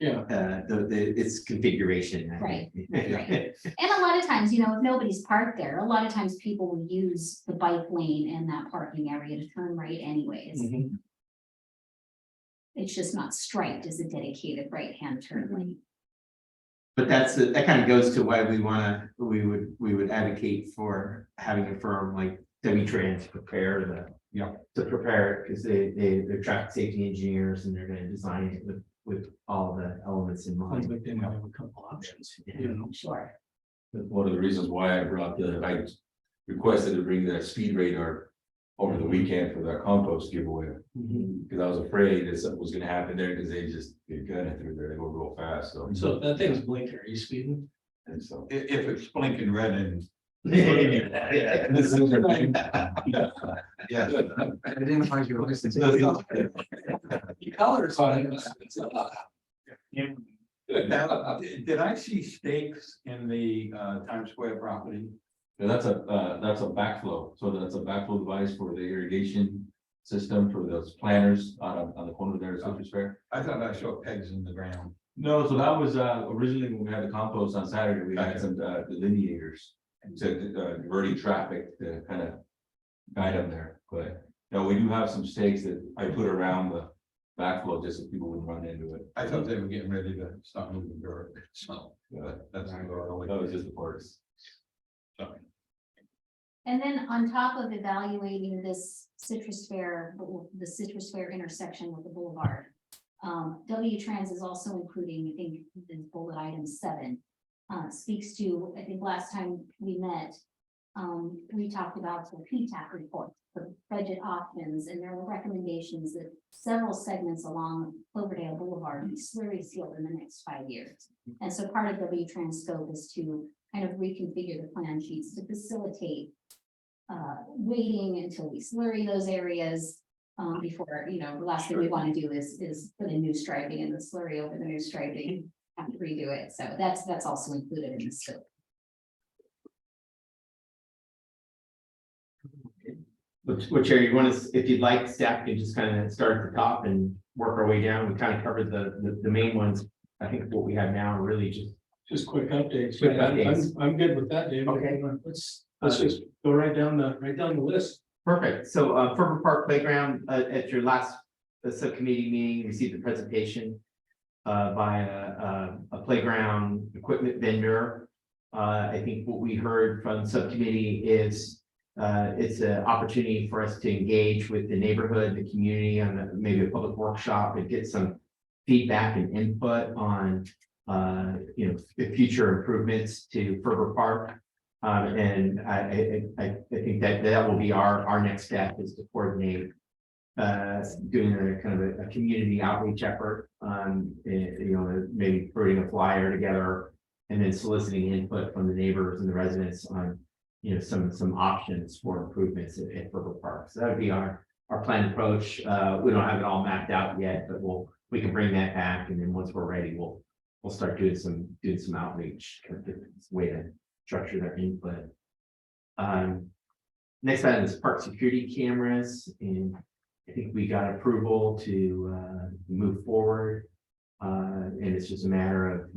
yeah, its configuration. I Right, think. right. And a lot of times, you know, if nobody's parked there, a lot of times people will use the bike lane and that parking area to turn right anyways. Mhm. It's just not striped as a dedicated right-hand turn lane. But that kind of goes to why we would advocate for having a firm like W-Trans prepare to prepare it, because they're traffic safety engineers and they're gonna design it with all the elements in Sounds mind. like they might have a couple options, you know. Sure. That's one of the reasons why I requested to bring that speed radar over the weekend for that compost giveaway. Because I was afraid that something was gonna happen there, because they gun it through there, they go real fast, so. So if that thing's blinking, are you speeding? And so. If it's blinking red and. Yeah. Yeah. I didn't find you listening to. The colors on it. Now, did I see stakes in the Times Square property? And that's a backflow, so that's a backflow device for the irrigation system for those planters on the corner there at Citrus Fair. I thought I saw pegs in the ground. No, so that was originally when we had the compost on Saturday, we had some delineators to diverting traffic to kind of guide them there, but no, we do have some stakes that I put around the backflow just so people wouldn't run into it. I thought they were getting ready to start moving dirt, so that's. That was just the parts. And then on top of evaluating this Citrus Fair, the Citrus Fair intersection with the boulevard. W-Trans is also including, I think, the bullet item 7. Speaks to, I think last time we met, we talked about the PTAC report, the budget options, and there were recommendations that several segments along Cloverdale Boulevard be slurry sealed in the next 5 years. And so part of W-Trans scope is to kind of reconfigure the plan sheets to facilitate waiting until we slurry those areas before, the last thing we want to do is put in new striping and the slurry over the new striping, have to redo it. So that's also included in the scope. Which area you want to, if you'd like, staff can just kind of start at the top and work our way down. We kind of covered the main ones. I think what we have now are really Just quick updates. Quick updates. I'm good with that, David. Okay. Let's just go right down the list. perfect. So Ferber Park Playground, at your last subcommittee meeting, you received a presentation by a playground equipment vendor. I think what we heard from subcommittee is it's an opportunity for us to engage with the neighborhood, the community, on maybe a public workshop and get some feedback and input on the future improvements to Ferber Park. And I think that will be our next step, is to coordinate doing a kind of a community outreach effort, maybe putting a flyer together and then soliciting input from the neighbors and the residents on some options for improvements at Ferber Park. So that would be our planned approach. We don't have it all mapped out yet, but we can bring that back, and then once we're ready, we'll start doing some outreach, kind of different way to structure their input. Next item is park security cameras, and I think we got approval to move forward. And it's just a matter of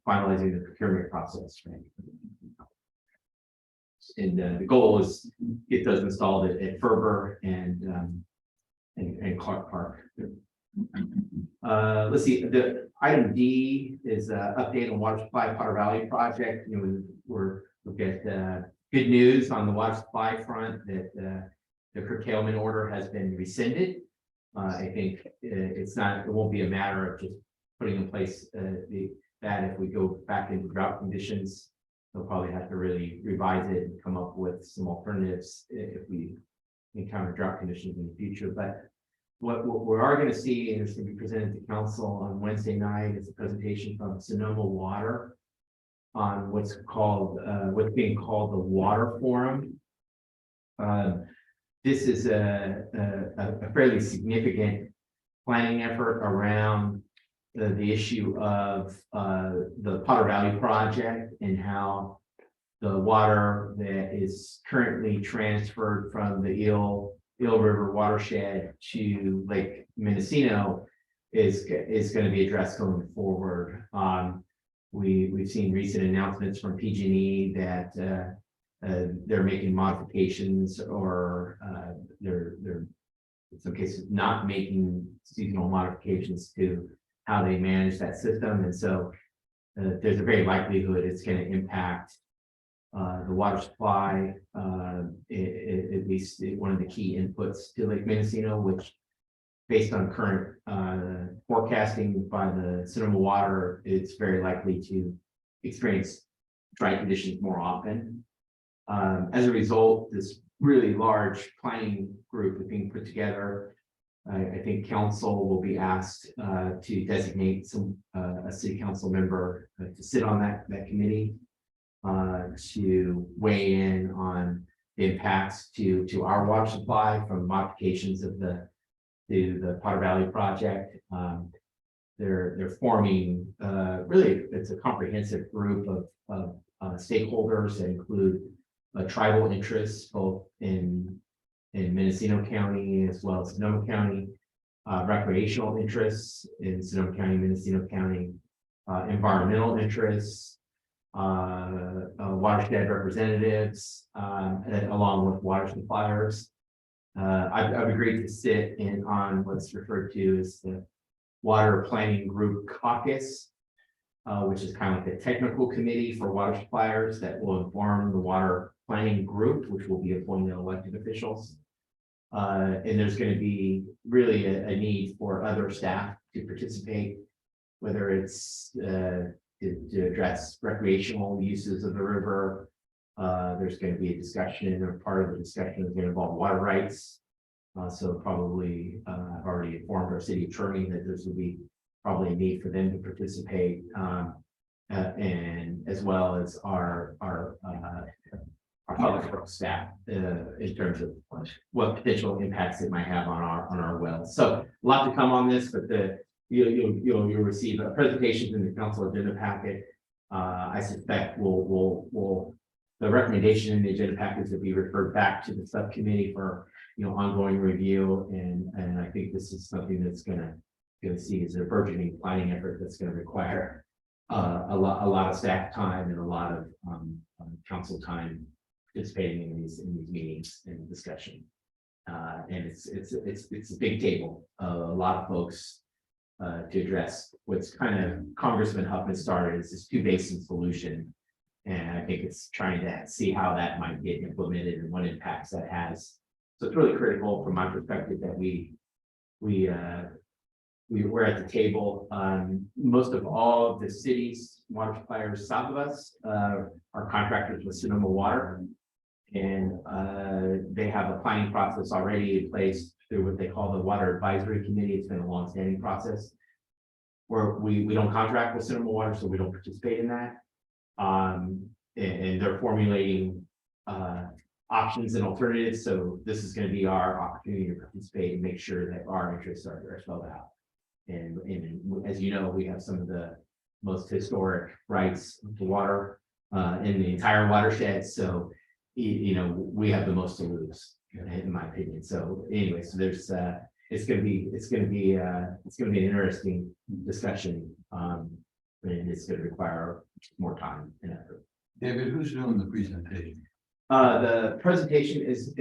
finalizing the procurement process, right? And the goal is get those installed at Ferber and Clark Park. Let's see, the item D is update on water supply Potter Valley project. We've got good news on the water supply front that the curtailment order has been rescinded. I think it won't be a matter of just putting in place that if we go back into drought conditions, they'll probably have to really revise it and come up with some alternatives if we encounter drought conditions in the future. But what we are going to see, and it's going to be presented to council on Wednesday night, is a presentation from Sonoma Water on what's being called the Water Forum. This is a fairly significant planning effort around the issue of the Potter Valley project and how the water that is currently transferred from the Eel River watershed to Lake Mendocino is going to be addressed going forward. We've seen recent announcements from PG&E that they're making modifications, or they're in some cases not making seasonal modifications to how they manage that system. And so there's a very likelihood it's going to impact the water supply, at least one of the key inputs to Lake Mendocino, which based on current forecasting by the Sonoma Water, it's very likely to experience dry conditions more often. As a result, this really large planning group is being put together. I think council will be asked to designate a city council member to sit on that committee to weigh in on the impacts to our water supply from modifications of the Potter Valley project. They're forming really, it's a comprehensive group of stakeholders that include tribal interests both in Mendocino County as well as Sonoma County, recreational interests in Sonoma County, Mendocino County, environmental interests, watershed representatives, and along with water suppliers. I've agreed to sit in on what's referred to as the Water Planning Group Caucus, which is kind of like a technical committee for water suppliers that will inform the water planning group, which will be appointed elected officials. And there's going to be really a need for other staff to participate, whether it's to address recreational uses of the river. There's going to be a discussion, or part of the discussion is going to involve water rights. So probably I've already informed our city attorney that there's will be probably a need for them to participate, and as well as our public works staff in terms of what potential impacts it might have on our wells. So a lot to come on this, but you'll receive a presentation in the council agenda packet. I suspect the recommendation in the agenda package will be referred back to the subcommittee for ongoing review, and I think this is something that's going to see as a burgeoning planning effort that's going to require a lot of staff time and a lot of council time participating in these meetings and discussion. And it's a big table, a lot of folks to address what's kind of Congressman Huffman started as this two basin solution. And I think it's trying to see how that might get implemented and what impacts that has. So it's really critical from my perspective that we're at the table. Most of all of the cities, water suppliers south of us are contractors with Sonoma Water. And they have a planning process already in place through what they call the Water Advisory Committee. It's been a long-standing process where we don't contract with Sonoma Water, so we don't participate in that. And they're formulating options and alternatives. So this is going to be our opportunity to participate and make sure that our interests are spelled out. And as you know, we have some of the most historic rights to water in the entire watershed. So we have the most to lose, in my opinion. So anyway, so there's it's going to be an interesting discussion, and it's going to require more time and effort. David, who's doing the presentation? The presentation is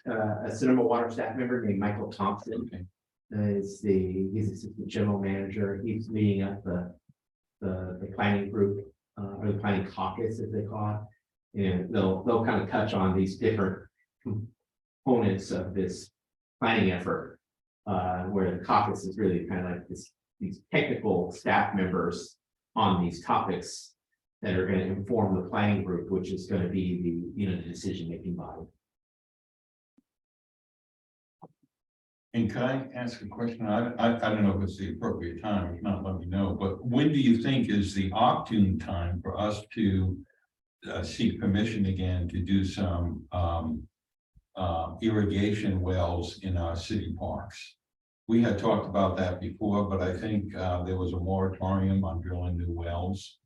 a Sonoma Water staff member named Michael Thompson. Okay. He's assistant general manager. He's leading up the planning group, or the planning caucus, as they call it. And they'll kind of touch on these different components of this planning effort, where the caucus is really kind of like these technical staff members on these topics that are going to inform the planning group, which is going to be the decision-making body. And can I ask a question? I don't know if it's the appropriate time. If not, let me know. But when do you think is the opportune time for us to seek permission again to do some irrigation wells in our city parks? We had talked about that before, but I think there was a moratorium on drilling new wells.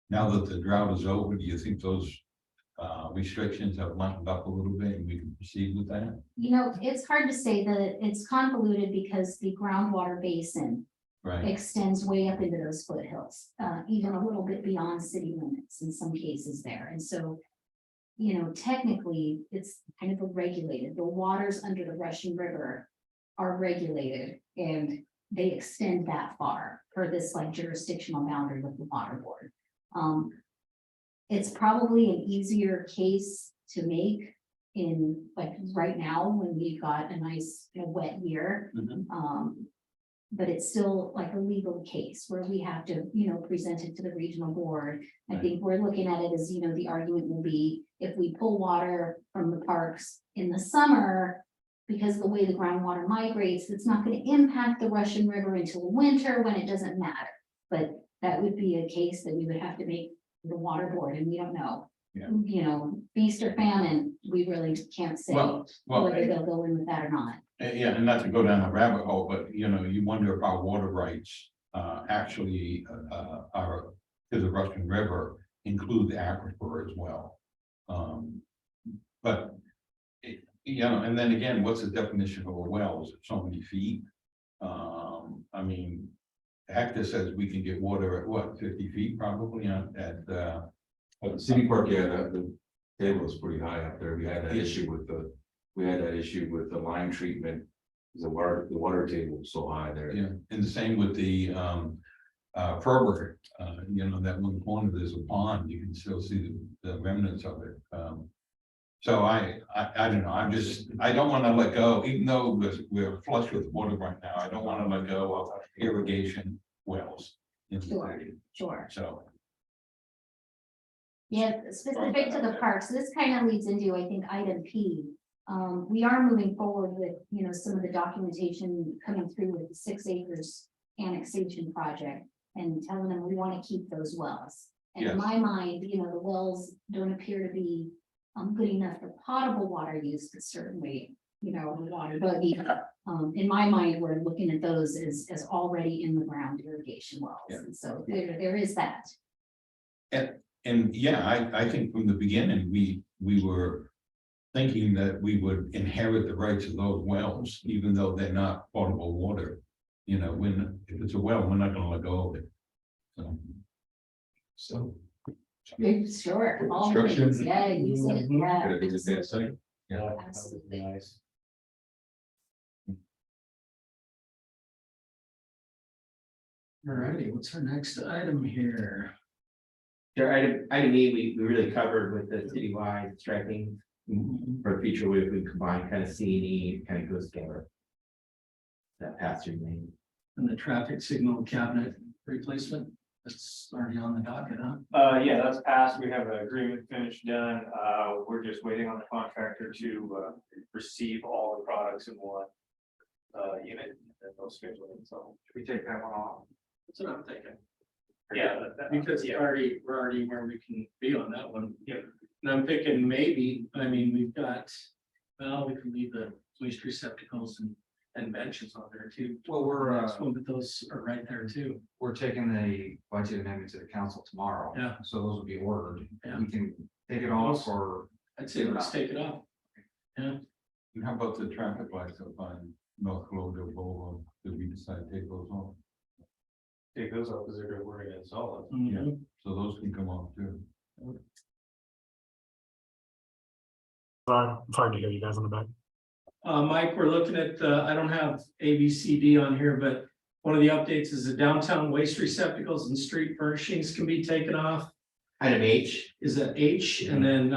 Now that the drought is over, do you think those restrictions have lightened up a little bit and we can proceed with that? It's hard to say that it's convoluted because the groundwater basin Right. extends way up into those foothills, even a little bit beyond city limits in some cases there. And so, technically, it's kind of regulated. The waters under the Russian River are regulated and they extend that far for this jurisdictional boundary with the water board. It's probably an easier case to make in right now when we've got a nice wet year. Mhm. but it's still like a legal case where we have to, present it to the regional board. I Right. think we're looking at it as, the argument will be if we pull water from the parks in the summer, because of the way the groundwater migrates, it's not gonna impact the Russian River until the winter when it doesn't matter. But that would be a case that we would have to make the water board, and we don't know. Yeah. Feast or famine, we really can't say Well, whether they'll go in with that or not. yeah, and not to go down a rabbit hole, but you wonder if our water rights actually are to the Russian River include the aquifer as well. But and then again, what's the definition of a well? Is it so many feet? I mean, Hector says we can get water at what, 50 feet probably at At the city park, yeah, the table was pretty high up there. We had that issue with the line treatment. The water table was so high there. Yeah, and the same with the Furber, that one corner, there's a pond, you can still see the remnants of it. So I don't know, I don't want to let go, even though we're flush with water right now, I don't want to let go of irrigation wells. In the Sure. city. Sure. So, Yeah, specific to the parks, this kind of leads into, I think, item P. We are moving forward with, some of the documentation coming through with the 6 acres annexation project and telling them we want to keep those wells. And in Yes. my mind, the wells don't appear to be good enough for potable water use, but certainly, water buggy. In my mind, we're looking at those as already in the ground irrigation wells. Yeah. And so there is that. and yeah, I think from the beginning, we were thinking that we would inherit the rights of those wells, even though they're not potable water. When, if it's a well, we're not gonna let go of it. So, Sure. all the Construction. things, yeah, use it, yeah. Gotta visit that site. That would be Absolutely. nice. All righty, what's our next item here? Sure, item E, we really covered with the citywide striping. For future, we combine kind of C and E, kind of goes together. That pass through lane. And the traffic signal cabinet replacement, that's already on the docket, huh? Yeah, that's passed. We have an agreement finished done. We're just waiting on the contractor to receive all the products in one unit and they'll schedule it. So should we take that one off? That's what I'm thinking. Yeah. Because we're already where we can be on that one. Yeah. And I'm thinking maybe, we've got, we can leave the waste receptacles and benches on there too. Well, But those are right there too. we're taking the budget amendment to the council tomorrow. Yeah. So those will be ordered. Yeah. We can take it off or. I'd say let's take it off. Yeah. and how about the traffic lights up on North Cloverdale Boulevard? Did we decide to take those off? Take those off because we're gonna install it. Mhm. So those can come off too. Fine to hear you guys on the back. Mike, we're looking at, I don't have A, B, C, D on here, but one of the updates is the downtown waste receptacles and street furnishings can be taken off. Item H, Is that H, and then,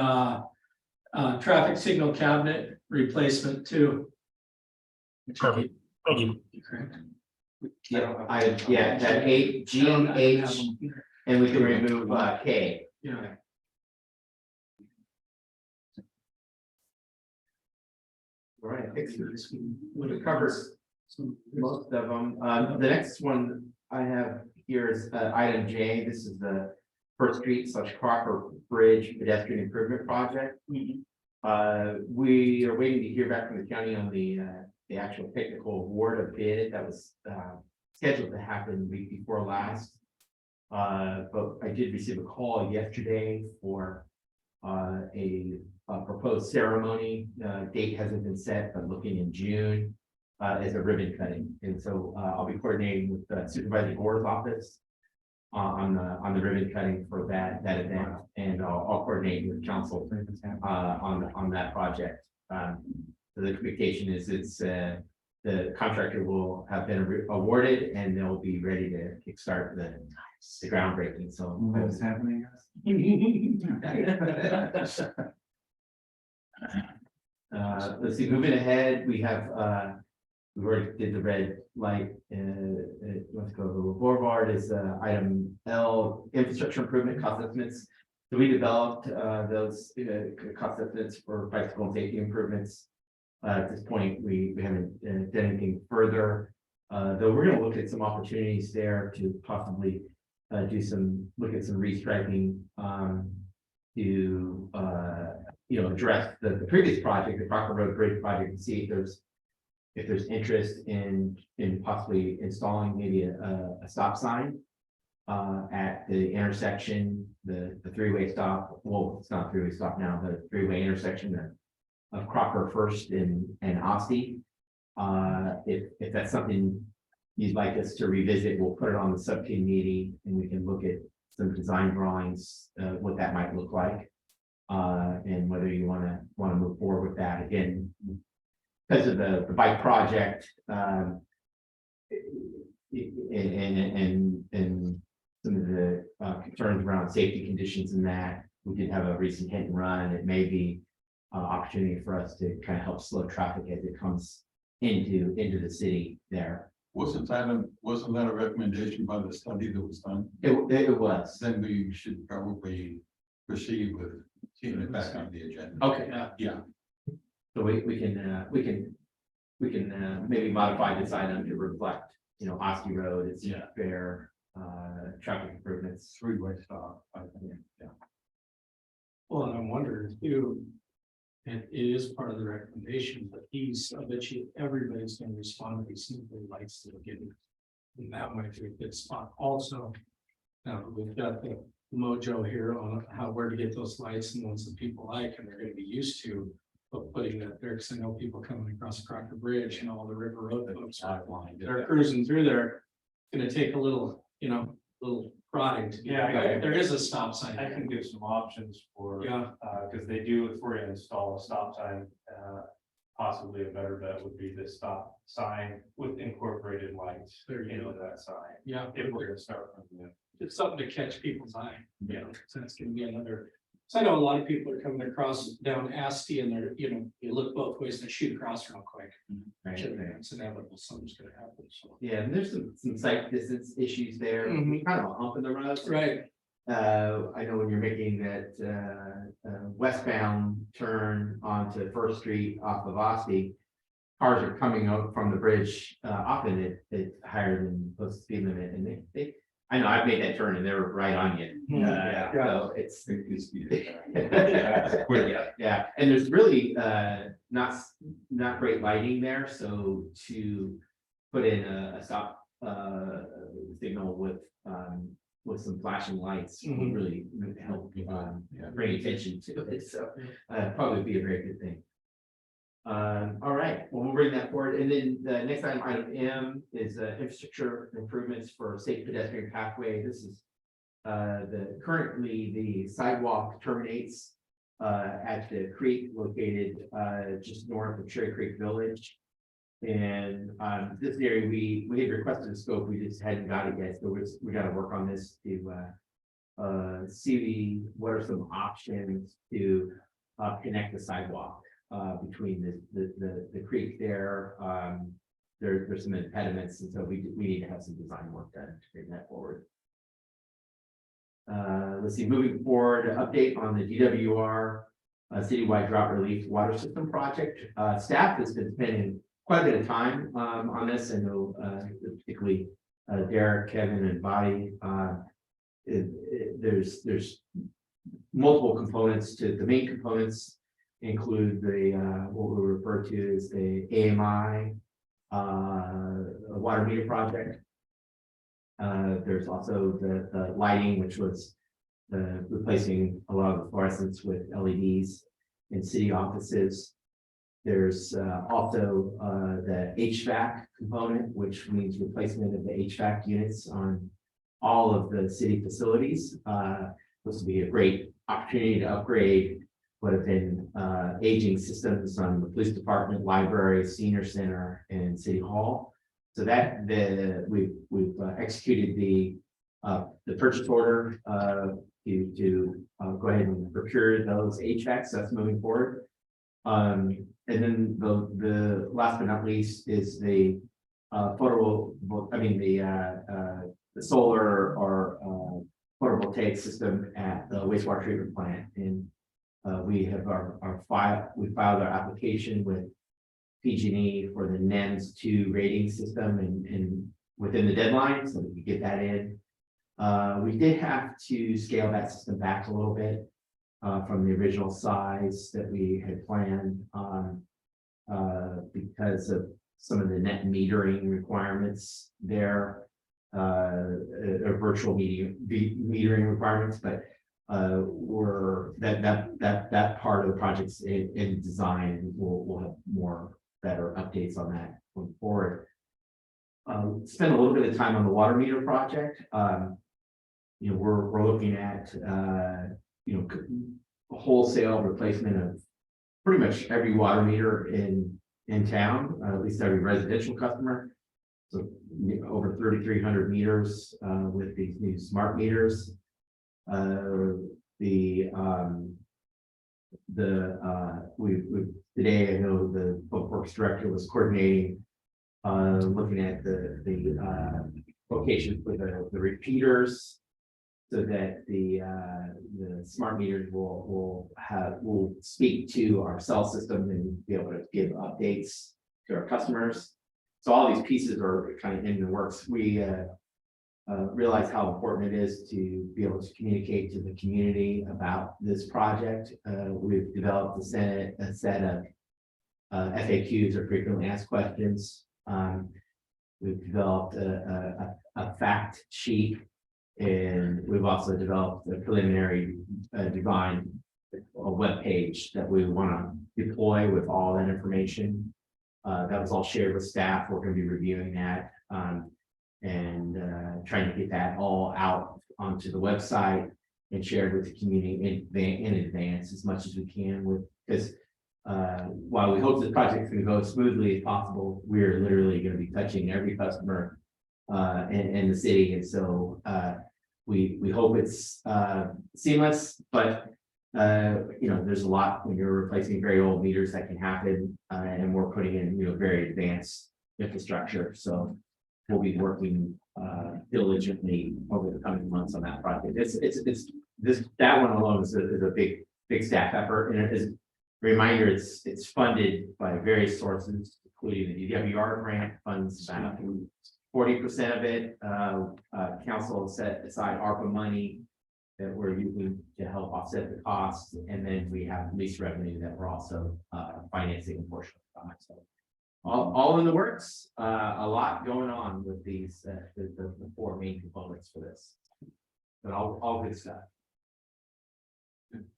traffic signal cabinet replacement too. Perfect. Thank you. Correct. that eight, G I and don't have H, them either. and we can remove K. Yeah. Right, I think Would it covers most of them. The next one I have here is item J. This is the First Street / Crocker Bridge pedestrian improvement project. We are waiting to hear back from the county on the actual technical award of bid that was scheduled to happen the week before last. But I did receive a call yesterday for a proposed ceremony. Date hasn't been set, but looking in June as a ribbon cutting. And so I'll be coordinating with Supervisor Gore's office on the ribbon cutting for that event, and I'll coordinate with council on that project. So the expectation is the contractor will have been awarded and they'll be ready to kickstart the groundbreaking. So What's happening? let's see, moving ahead, we have We already did the red light, let's go to Boulevard is, item L, infrastructure improvement cost estimates. So we developed, those, cost estimates for bicycle and safety improvements. At this point, we haven't done anything further. Though we're gonna look at some opportunities there to possibly, look at some restriping, to, address the previous project, the Crocker Road Bridge project, and see if there's interest in possibly installing maybe a stop sign at the intersection, the three-way stop. Well, it's not a three-way stop now, the three-way intersection of Crocker First and Osti. If that's something you'd like us to revisit, we'll put it on the subcommittee and we can look at some design drawings, what that might look like. And whether you want to move forward with that again, because of the bike project, and some of the concerns around safety conditions in that, we did have a recent hit and run. It may be an opportunity for us to kind of help slow traffic as it comes into the city there. Wasn't that a recommendation by the study that was done? It was. Then we should probably proceed with keeping it back on the agenda. Okay. Yeah. So we can maybe modify this item to reflect, Oski Road, it's fair, traffic improvements. Three-way stop, I think, yeah. Well, and I'm wondering too, and it is part of the recommendation, but I bet you everybody's gonna respond if he simply likes to get it. And that might be a good spot also. Now, we've got the mojo here on where to get those lights and ones that people like, and they're gonna be used to. But putting that there, because I know people coming across Crocker Bridge and all the River Road folks they're cruising through there. Gonna take a little, little prodding to get. Yeah, There is a stop sign. I can give some options for, Yeah. because they do, if we're gonna install a stop sign, possibly a better bet would be the stop sign with incorporated lights There you into go. that sign. Yeah, If we're gonna start from the. it's something to catch people's eye, so it's gonna be another. So I know a lot of people are coming across down Asti and they're, you look both ways and they shoot across real quick. Right. It's inevitable, something's gonna happen, so. Yeah, and there's some site distance issues there, Mhm. kind of a hump in the road. Right, I know when you're making that westbound turn onto First Street off of Osti, cars are coming up from the bridge, often it's higher than the speed limit, and they, I know, I've made that turn and they're right on you. Yeah. So it's. Yeah, and there's really not great lighting there, so to put in a stop signal with some flashing lights would really help bring attention to it, so probably be a very good thing. All right, well, we'll bring that forward, and then the next item M is infrastructure improvements for safe pedestrian pathway. This is currently the sidewalk terminates at the creek located just north of Cherry Creek Village. And this area, we had requested a scope, we just hadn't got it yet, so we got to work on this to see what are some options to connect the sidewalk between the creek there. There's some impediments, and so we need to have some design work done to bring that forward. Let's see, moving forward, update on the DWR citywide drought relief water system project. Staff has been spending quite a bit of time on this. I know particularly Derek, Kevin, and Bobby. There's multiple components to the main components include the what we refer to as the AMI water meter project. There's also the lighting, which was replacing a lot of the fluorescents with LEDs in city offices. There's also the HVAC component, which means replacement of the HVAC units on all of the city facilities. This would be a great opportunity to upgrade what have been aging systems on the police department, library, senior center, and city hall. So that we've executed the purchase order to go ahead and procure those HVACs. That's moving forward. and then the last but not least is the the solar or photovoltaic system at the wastewater treatment plant. And we have we filed our application with PG&E for the NEMS 2 rating system and within the deadline, so that we get that in. We did have to scale that system back a little bit from the original size that we had planned because of some of the net metering requirements there, or virtual metering requirements, but we're that part of the project's in design. We'll have more better updates on that going forward. Spend a little bit of time on the water meter project. We're looking at a wholesale replacement of pretty much every water meter in town, at least every residential customer. So over 3,300 meters with these new smart meters. Today, I know the public works director was coordinating, looking at the location for the repeaters, so that the smart meters will speak to our cell system and be able to give updates to our customers. So all these pieces are kind of in the works. We realize how important it is to be able to communicate to the community about this project. We've developed a set of FAQs, or frequently asked questions. We've developed a fact sheet, and we've also developed a preliminary design, a web page that we want to deploy with all that information. That was all shared with staff. We're going to be reviewing that and trying to get that all out onto the website and shared with the community in advance as much as we can. Because while we hope this project is going to go as smoothly as possible, we're literally going to be touching every customer in the city, and so we hope it's seamless. But there's a lot when you're replacing very old meters that can happen, and we're putting in very advanced infrastructure. So we'll be working diligently over the coming months on that project. That one alone is a big staff effort, and as a reminder, it's funded by various sources, including the DWR grant funds about 40% of it. Council set aside ARPA money that we're using to help offset the costs, and then we have lease revenue that we're also financing a portion of the cost. So all in the works. A lot going on with these the four main components for this, but all good stuff.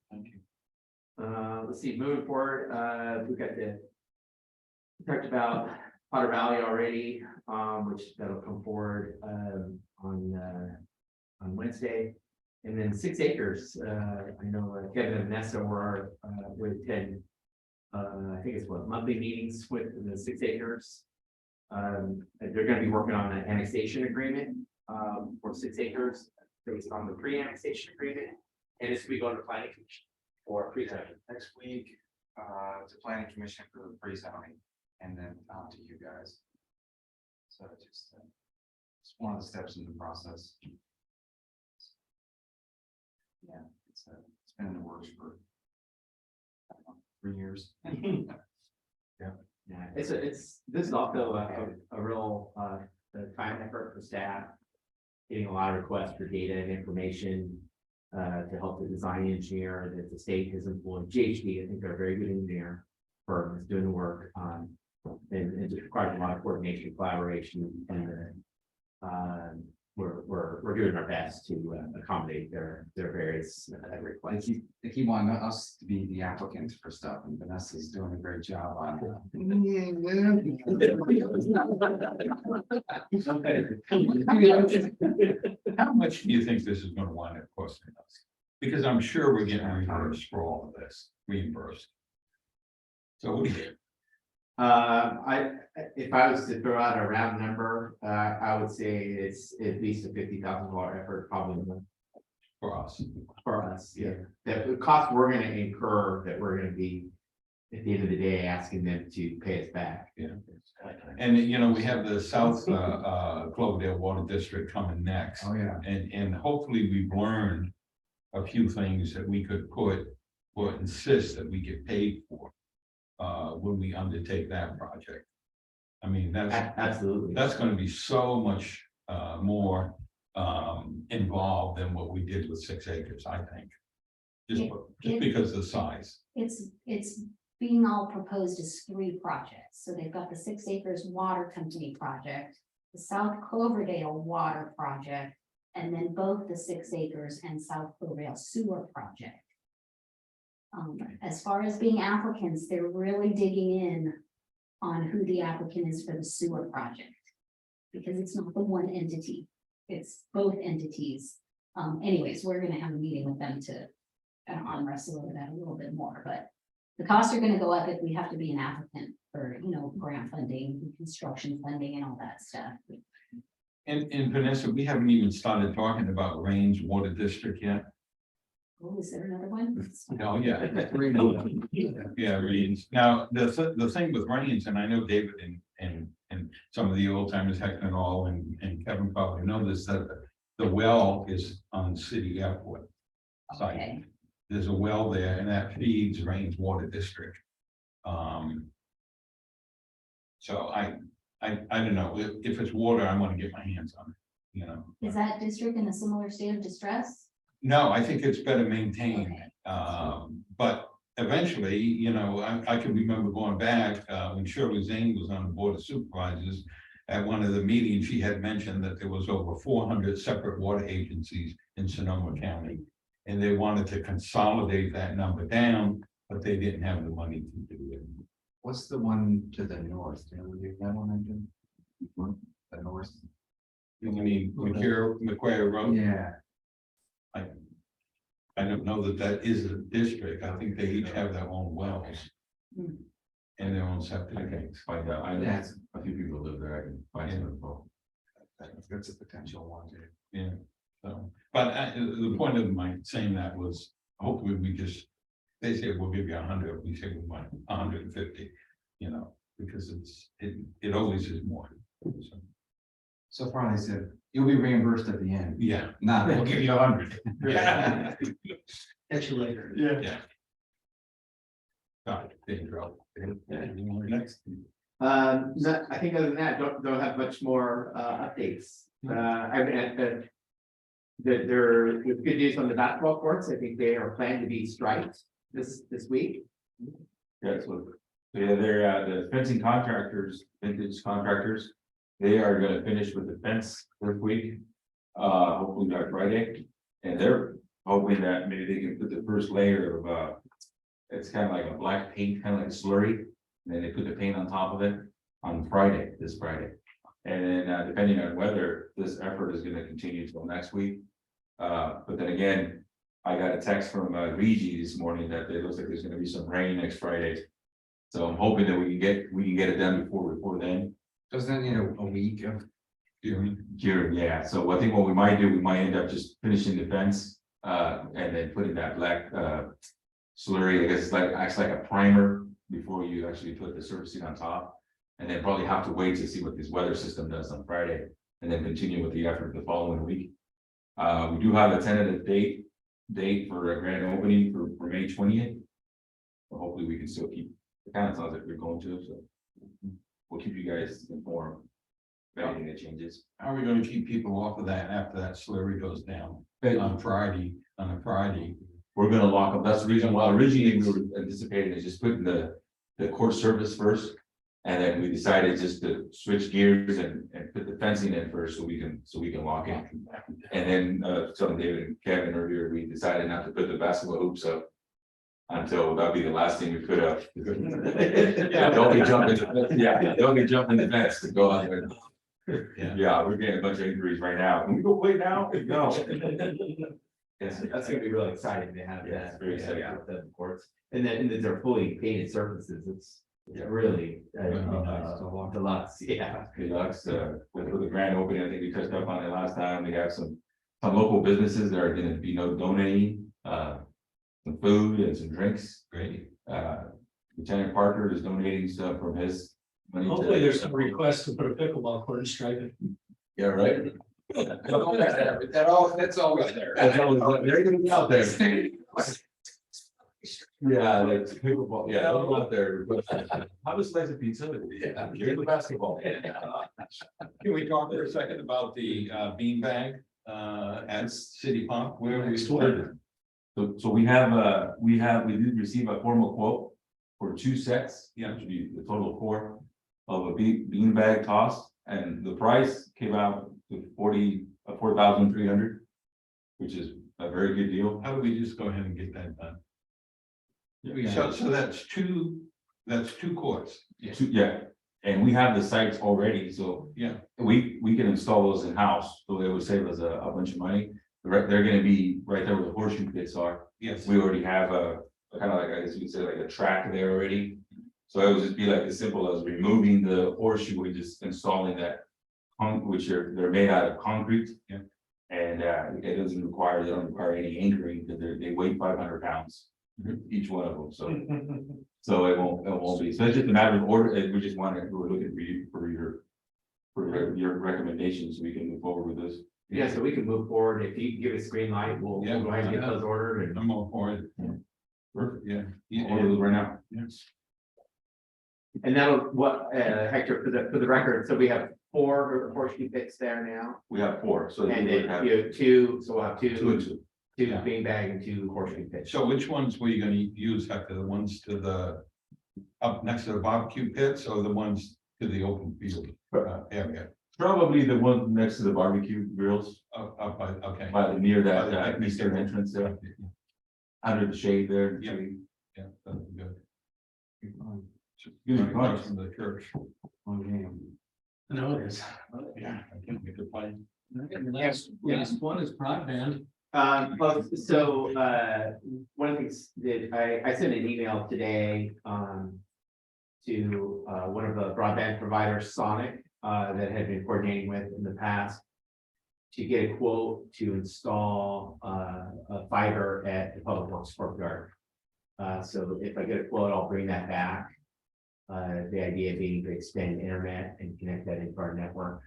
Thank you. Let's see, moving forward, we talked about Potter Valley already, which that'll come forward on Wednesday. And then 6 acres. I know Kevin and Vanessa were with 10. I think it's monthly meetings with the 6 acres. They're going to be working on an annexation agreement for 6 acres based on the pre-annexation agreement, and it's we go to planning commission for pre-zoning Next week, to planning commission for the pre-zoning, and then to you guys. So just it's one of the steps in the process. Yeah, it's been in the works for 3 years. Yeah, this is also a real time effort for staff, getting a lot of requests for data and information to help the design engineer that the state has employed. GHD, I think they're a very good engineer firm that's doing the work and just requires a lot of coordination, collaboration, and we're doing our best to accommodate their various requests. They keep wanting us to be the applicant for stuff, and Vanessa's doing a great job on it. How much do you think this is going to wind up costing us? Because I'm sure we're getting reimbursed for all of this, reimbursed. So what do you? If I was to throw out a round number, I would say it's at least a $50,000 effort, probably more For us. for us. Yeah, the cost we're going to incur, that we're going to be at the end of the day, asking them to pay us back. And, you know, we have the South, Cloverdale Water District coming next. Oh, yeah. And hopefully we've learned a few things that we could put or insist that we get paid for. When we undertake that project. I mean, Absolutely. that's gonna be so much more involved than what we did with 6 acres, I think. Just because of the size. It's being all proposed as 3 projects. So they've got the 6 acres water company project, the South Cloverdale water project, and then both the 6 acres and South Cloverdale sewer project. As far as being applicants, they're really digging in on who the applicant is for the sewer project. Because it's not the one entity, it's both entities. Anyways, we're gonna have a meeting with them to arm wrestle over that a little bit more, but the costs are gonna go up if we have to be an applicant for, you know, grant funding, construction funding and all that stuff. And Vanessa, we haven't even started talking about Range Water District yet. Oh, is there another one? Oh, yeah. Yeah, Range. Now, the thing with Range, and I know David and some of the old timers, Hector and all, and Kevin probably know this, that the well is on city airport site. Okay. There's a well there and that feeds Range Water District. So I don't know, if it's water, I want to get my hands on it, you know. Is that district in a similar state of distress? No, I think it's better maintained, Okay. but eventually, you know, I can remember going back, when Shirley Zane was on the Board of Supervisors. At one of the meetings, she had mentioned that there was over 400 separate water agencies in Sonoma County. And they wanted to consolidate that number down, but they didn't have the money to do it. What's the one to the north? Do you have that one, Jim? The north? You mean McQuarrie Road? Yeah. I don't know that is a district. I think they each have their own wells. Hmm. And their own septic I can tanks. find out. I know That's, a few people live there. I can find some info. that's a potential one too. Yeah, so, but the point of my saying that was, hopefully we just, they say we'll give you 100, we say we want 150, you know, because it always is more. So, So far, they said, you'll be reimbursed at the end. yeah, Nah, we'll give you 100. yeah, Catch you later. yeah. Got it, thank you. Next. I think other than that, don't have much more updates. There's good news on the basketball courts. I think they are planned to be striped this week. Yeah, so, yeah, they're, the fencing contractors, vintage contractors, they are gonna finish with the fence this week. Hopefully by Friday, and they're hoping that maybe they can put the first layer of, it's kind of like a black paint, kind of like a slurry. And then they put the paint on top of it on Friday, this Friday. And then, depending on weather, this effort is gonna continue till next week. But then again, I got a text from Regi this morning that it looks like there's gonna be some rain next Friday. So I'm hoping that we can get it done before then. Doesn't it need a week of? June. June, yeah, so I think what we might do, we might end up just finishing the fence, and then putting that black, slurry, I guess it's like, acts like a primer before you actually put the surfacing on top. And then probably have to wait to see what this weather system does on Friday, and then continue with the effort the following week. We do have a tentative date for a grand opening for May 20th. So hopefully we can still keep, it kind of sounds like we're going to, so we'll keep you guys informed if anything that changes. How are we gonna keep people off of that after that slurry goes down on a Friday? We're gonna lock them, that's the reason why originally we were anticipating is just putting the court surface first. And then we decided just to switch gears and put the fencing in first so we can lock it. And then telling David and Kevin earlier, we decided not to put the basketball hoops up. Until that'll be the last thing we put up. Yeah, don't be jumping the fence to go out there. Yeah, we're getting a bunch of injuries right now. Can we go play now? No. Yes, that's gonna be really exciting to have Yeah, that. it's very exciting. With the courts, and then they're fully painted surfaces. It's really a lot. Yeah. Deluxe, with the grand opening, I think we touched up on it last time. We have some local businesses that are gonna be donating, some food and some drinks. Great. Lieutenant Parker is donating stuff from his money. Hopefully there's some requests to put a pickleball court in Stripe. Yeah, right. That all, that's always there. They're gonna be out there. Yeah, that's pickleball, yeah, they'll be out there. Have a slice of pizza. Yeah, here's the basketball. Can we talk for a second about the beanbag at City Park, where we stored? So we did receive a formal quote for 2 sets, yeah, it should be the total of 4 of a beanbag toss, and the price came out to 4,300, which is a very good deal. How do we just go ahead and get that done? Yeah. So that's two courts. Yeah, and we have the sites already, so Yeah, we can install those in-house, so it would save us a bunch of money. They're gonna be right there where the horseshoe pits are. yes. We already have a kind of like, I guess you could say, like a track there already. So it would just be like as simple as removing the horseshoe and just installing that which they're made out of concrete. Yeah. And it doesn't require, they don't require any anchoring because they weigh 500 pounds, each one of them, so it won't be, so it's just a matter of order, we just wanted, we're looking for your recommendations, so we can move forward with this. Yeah, so we can move forward. If you give us green light, we'll go ahead and get those ordered and. I'm all for it. Perfect. Yeah. Order those right now. Yes. And that'll, Hector, for the record, so we have 4 horseshoe pits there now. We have 4, so. And we would then have you have 2, so we'll have 2 and 2 2. Yeah. beanbag and 2 horseshoe pits. So which ones were you gonna use, Hector? The ones to the, up next to the barbecue pits, or the ones to the open field area? Probably the one next to the barbecue grills, Up by, okay. near By the that picnic eastern table. entrance there, under the shade there. Yeah. Yeah, that'd be good. Good, Across from the church. No, it is. Yeah, I can't make it play. Last one is broadband. Well, so, one of the things that I sent an email today, to, one of the broadband providers, Sonic, that had been coordinating with in the past, to get a quote to install, a fiber at the Public Works courtyard. So if I get a quote, I'll bring that back. The idea being to extend internet and connect that into our network.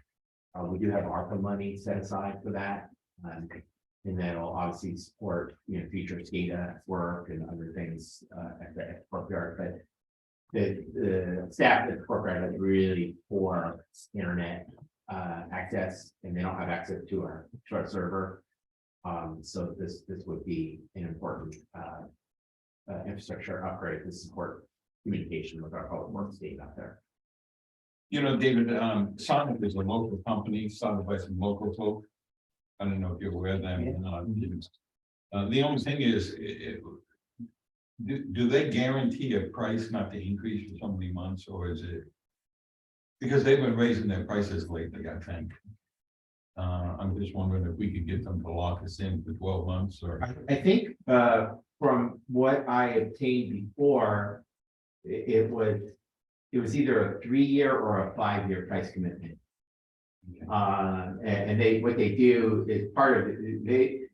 We do have ARPA money set aside for that. And that'll obviously support, future SCADA work and other things, at the courtyard, but the staff at the courtyard has really poor internet, access, and they don't have access to our server. So this would be an important, infrastructure upgrade to support communication with our public works team out there. David, Sonic is a local company, started by some local folk. I don't know if you're aware of them or not. The only thing is, do they guarantee a price not to increase for so many months, or is it? Because they've been raising their prices lately, I think. I'm just wondering if we could get them to lock us in for 12 months or. I think, from what I obtained before, it was either a 3-year or a 5-year price commitment. And what they do is part of it,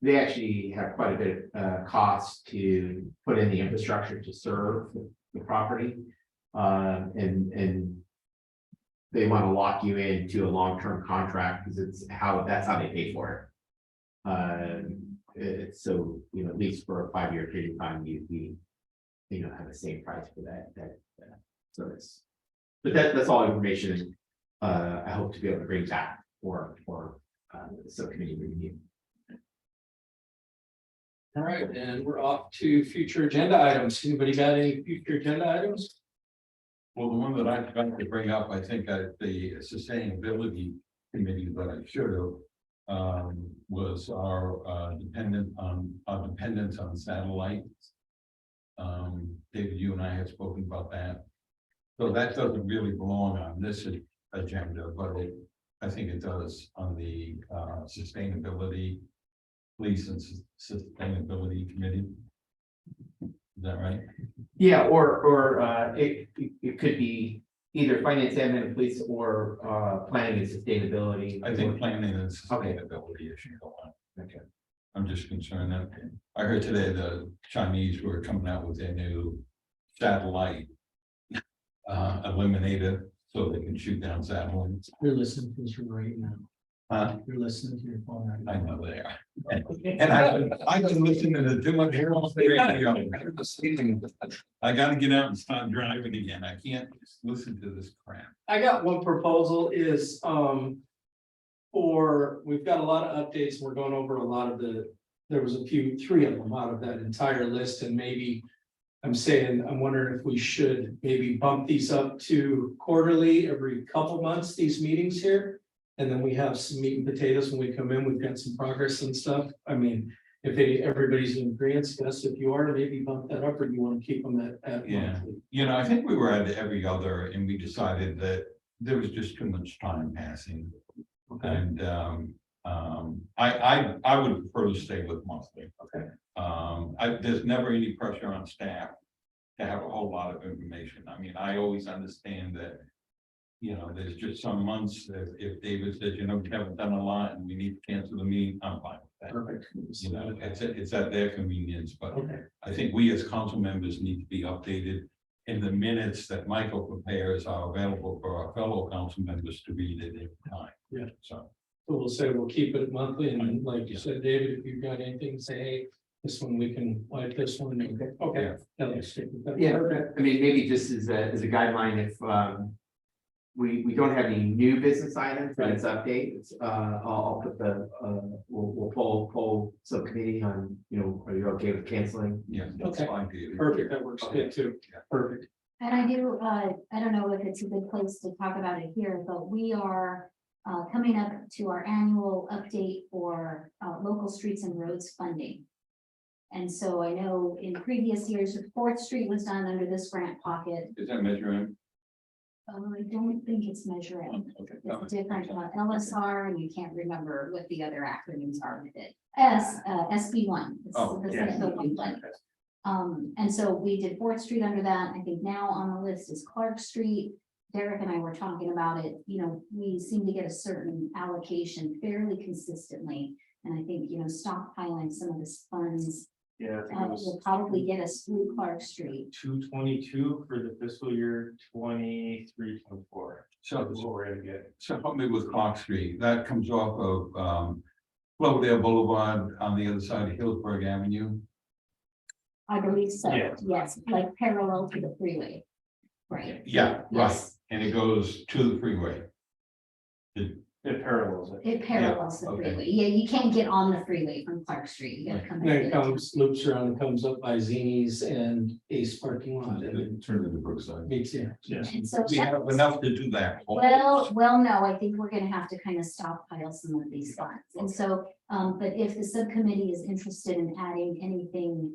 they actually have quite a bit of cost to put in the infrastructure to serve the property. And they want to lock you into a long-term contract because that's how they pay for it. So, at least for a 5-year period of time, you have the same price for that service. But that's all information I hope to be able to bring back for the subcommittee review. All right, and we're off to future agenda items. Anybody got any future agenda items? Well, the one that I forgot to bring up, I think at the sustainability committee that I should have, was our dependence on satellites. David, you and I had spoken about that. So that doesn't really belong on this agenda, but I think it does on the sustainability, police and sustainability committee. Is that right? Yeah, or it could be either finance and police or planning and sustainability. I think planning and sustainability issue go on. Okay. I'm just concerned that I heard today the Chinese were coming out with their new satellite eliminator, so they can shoot down satellites. You're listening to this right now. You're listening to your phone right now. I know they are. And I've been listening to too much radio. I gotta get out and start driving again. I can't just listen to this crap. I got one proposal is, we've got a lot of updates. We're going over a lot of there was three of them out of that entire list, and maybe. I'm wondering if we should maybe bump these up to quarterly every couple months, these meetings here. And then we have some meat and potatoes when we come in. We've got some progress and stuff. I mean, if everybody's in agreement, yes, if you are, maybe bump that up, or you want to keep them at Yeah. monthly? You know, I think we were at every other, and we decided that there was just too much time passing. Okay. And I would prefer to stay with monthly. Okay. There's never any pressure on staff to have a whole lot of information. I mean, I always understand that. You know, there's just some months that if David says, you know, we haven't done a lot and we need to cancel the meeting, I'm fine with that. Perfect. You know, it's at their convenience, but Okay. I think we as council members need to be updated. And the minutes that Michael prepares are available for our fellow council members to read at any time. Yeah. So. So we'll say we'll keep it monthly, and then, like you said, David, if you've got anything, say, hey, this one we can like this one. Okay. Yeah, let's stick with that. Yeah, I mean, maybe just as a guideline, if we don't have any new business items, but it's updates, I'll put we'll poll subcommittee on, you know, are you okay with canceling? Yeah. that's Okay. fine, David. Perfect, that works good too. Yeah. Perfect. And I don't know if it's a good place to talk about it here, but we are coming up to our annual update for local streets and roads funding. And so I know in previous years, 4th Street was done under this grant pocket. Is that measuring? I don't think it's measuring. Okay. It's different LSR, and you can't remember what the other acronyms are with it. SB1. Oh, And so we did 4th Street under that. I think now on the list is Clark Street. Derek and I were talking about it. You know, we seem to get a certain allocation fairly consistently. And I think, you know, stockpiling some of this funds Yeah, I think it was will probably get us through Clark Street. 222 for the fiscal year 23-24. So, That's what we're gonna get. so help me with Clark Street. That comes off of Cloverdale Boulevard on the other side of Hillsburg Avenue. I believe so. Yeah. Yes, like parallel to the freeway. Right. Yeah, right. Yes, And it goes to the freeway. It parallels it. it parallels the okay. freeway. Yeah, you can't get on the freeway from Clark Street. You gotta come And then back. it comes, loops around, and comes up by Zini's and Ace parking lot, and it Turn to the Brookside. meets, yeah. And so We have enough to do that. well, no, I think we're gonna have to kind of stockpile some of these funds. And so, but if the subcommittee is interested in adding anything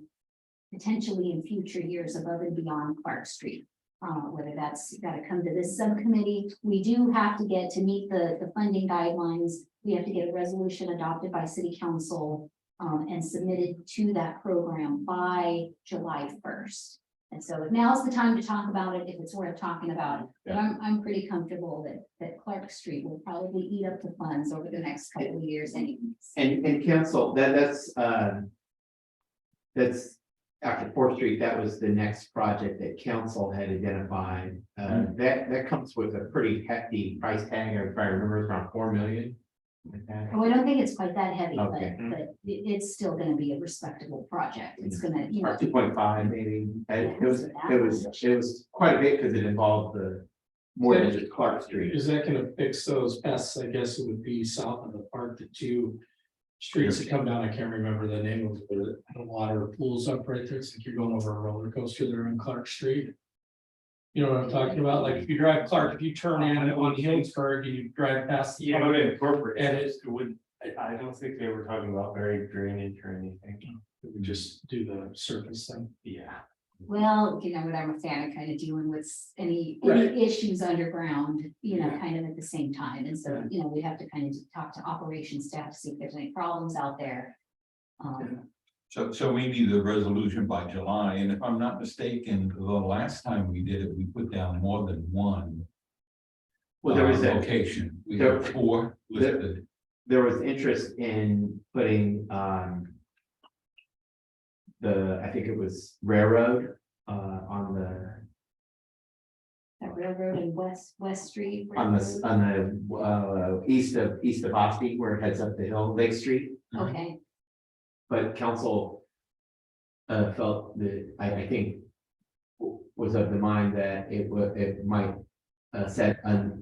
potentially in future years above and beyond Clark Street, whether that's got to come to this subcommittee, we do have to get to meet the funding guidelines. We have to get a resolution adopted by city council and submitted to that program by July 1st. And so now's the time to talk about it if it's worth talking about. But I'm pretty comfortable that Clark Street will probably eat up the funds over the next couple of years anyways. And council, that's after 4th Street, that was the next project that council had identified. That comes with a pretty hefty price tag, if I remember, it's around 4 million. like that. Oh, I don't think it's quite that heavy, Okay. but it's still gonna be a respectable project. It's gonna, you know. Or 2.5 maybe. It was quite a bit because it involved the more than just Clark Street. Is that gonna fix those pests? I guess it would be south of the park, the two streets that come down. I can't remember the name of it. The water pools up right there. It's like you're going over a roller coaster there on Clark Street. You know what I'm talking about? Like if you drive Clark, if you turn in on Hillsburg, and you drive past. the Yeah, park, but incorporate, And it would, I don't think they were talking about very drainage or anything. it would just do the surface thing. Yeah. Well, you know what I'm a fan of, kind of dealing with any Right. issues underground, you know, kind of at the same time. And so, you know, we have to kind of talk to operations staff to see if there's any problems out there. So we need a resolution by July, and if I'm not mistaken, the last time we did it, we put down more than one. Well, there was a, location. We there- have 4 listed. there was interest in putting I think it was Railroad on That railroad and West Street. the east of Ospey, where it heads up the hill, Lake Street. Okay, But council felt that, I think, was of the mind that it might set up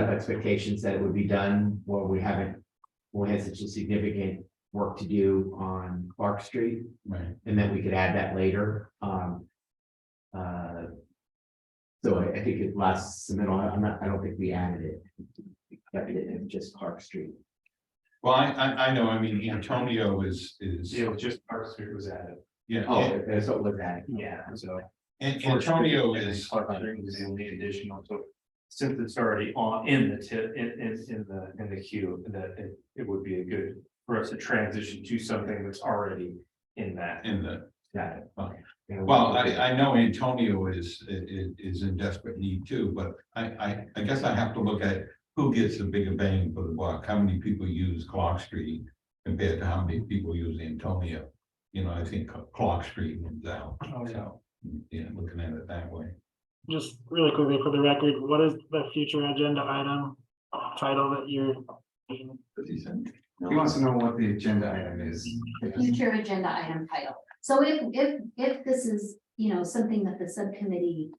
expectations that it would be done where we had such a significant work to do on Clark Street, Right. and then we could add that later. So I think it last submittal, I don't think we added it. We kept it in just Clark Street. Well, I know, I mean, Antonio is, Yeah, just Park Street was added. yeah, Oh, that's what was that. Yeah, so. and Antonio And then is, Park Street was the only additional, so since it's already on in the in the queue, that it would be a good for us to transition to something that's already in that. in the, Got it. okay. Well, I know Antonio is in desperate need too, but I guess I have to look at who gets the bigger bang for the buck, how many people use Clark Street compared to how many people use Antonio. You know, I think Clark Street wins out, so, yeah, looking at it that way. Just really quickly for the record, what is the future agenda item title that you're? He wants to know what the agenda item is. future agenda item title. So if this is, something that the subcommittee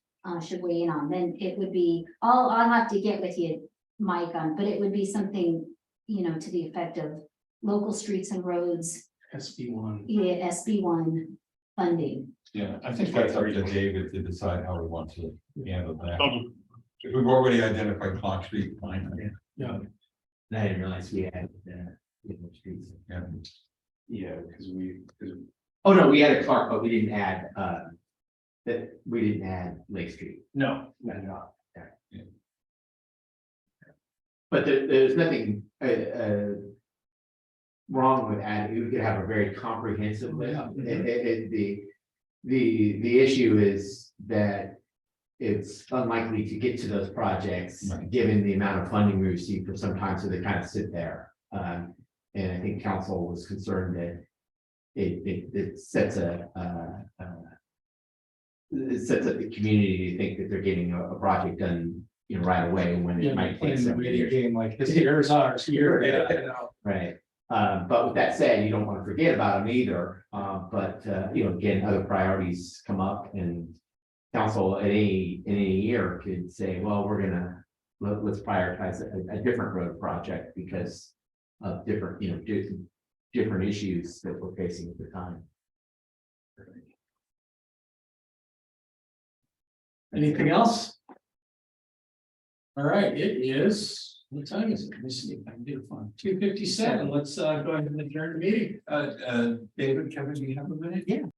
should weigh in on, then it would be, I'll have to get with you, Mike, on, but it would be something, to the effect of local streets and roads, SB1. SB1 funding. Yeah, I think that's up to David to decide how he wants to handle that. Thank you. If we've already identified Clark Street, fine. Yeah. I didn't realize we had streets. Yeah. Yeah, because Oh, no, we added Clark, but we didn't add, Lake Street. no. But there's nothing, wrong with adding, we could have a very comprehensive list. The issue is that it's unlikely to get to those projects, Right. given the amount of funding we receive for some time, so they kind of sit there. And I think council was concerned that it sets up the community to think that they're getting a project done, right away, when it might take Playing the some video years. game like this here's ours here. Right, but with that said, you don't want to forget about them either, but, again, other priorities come up, and council in any year could say, well, let's prioritize a different road project because of different, different issues that we're facing at the time. Anything else? All right, it is, what time is it? Let me see if I can do it fun. 2:57. Let's go ahead and adjourn the meeting. David, Kevin, do you have a minute? Yeah.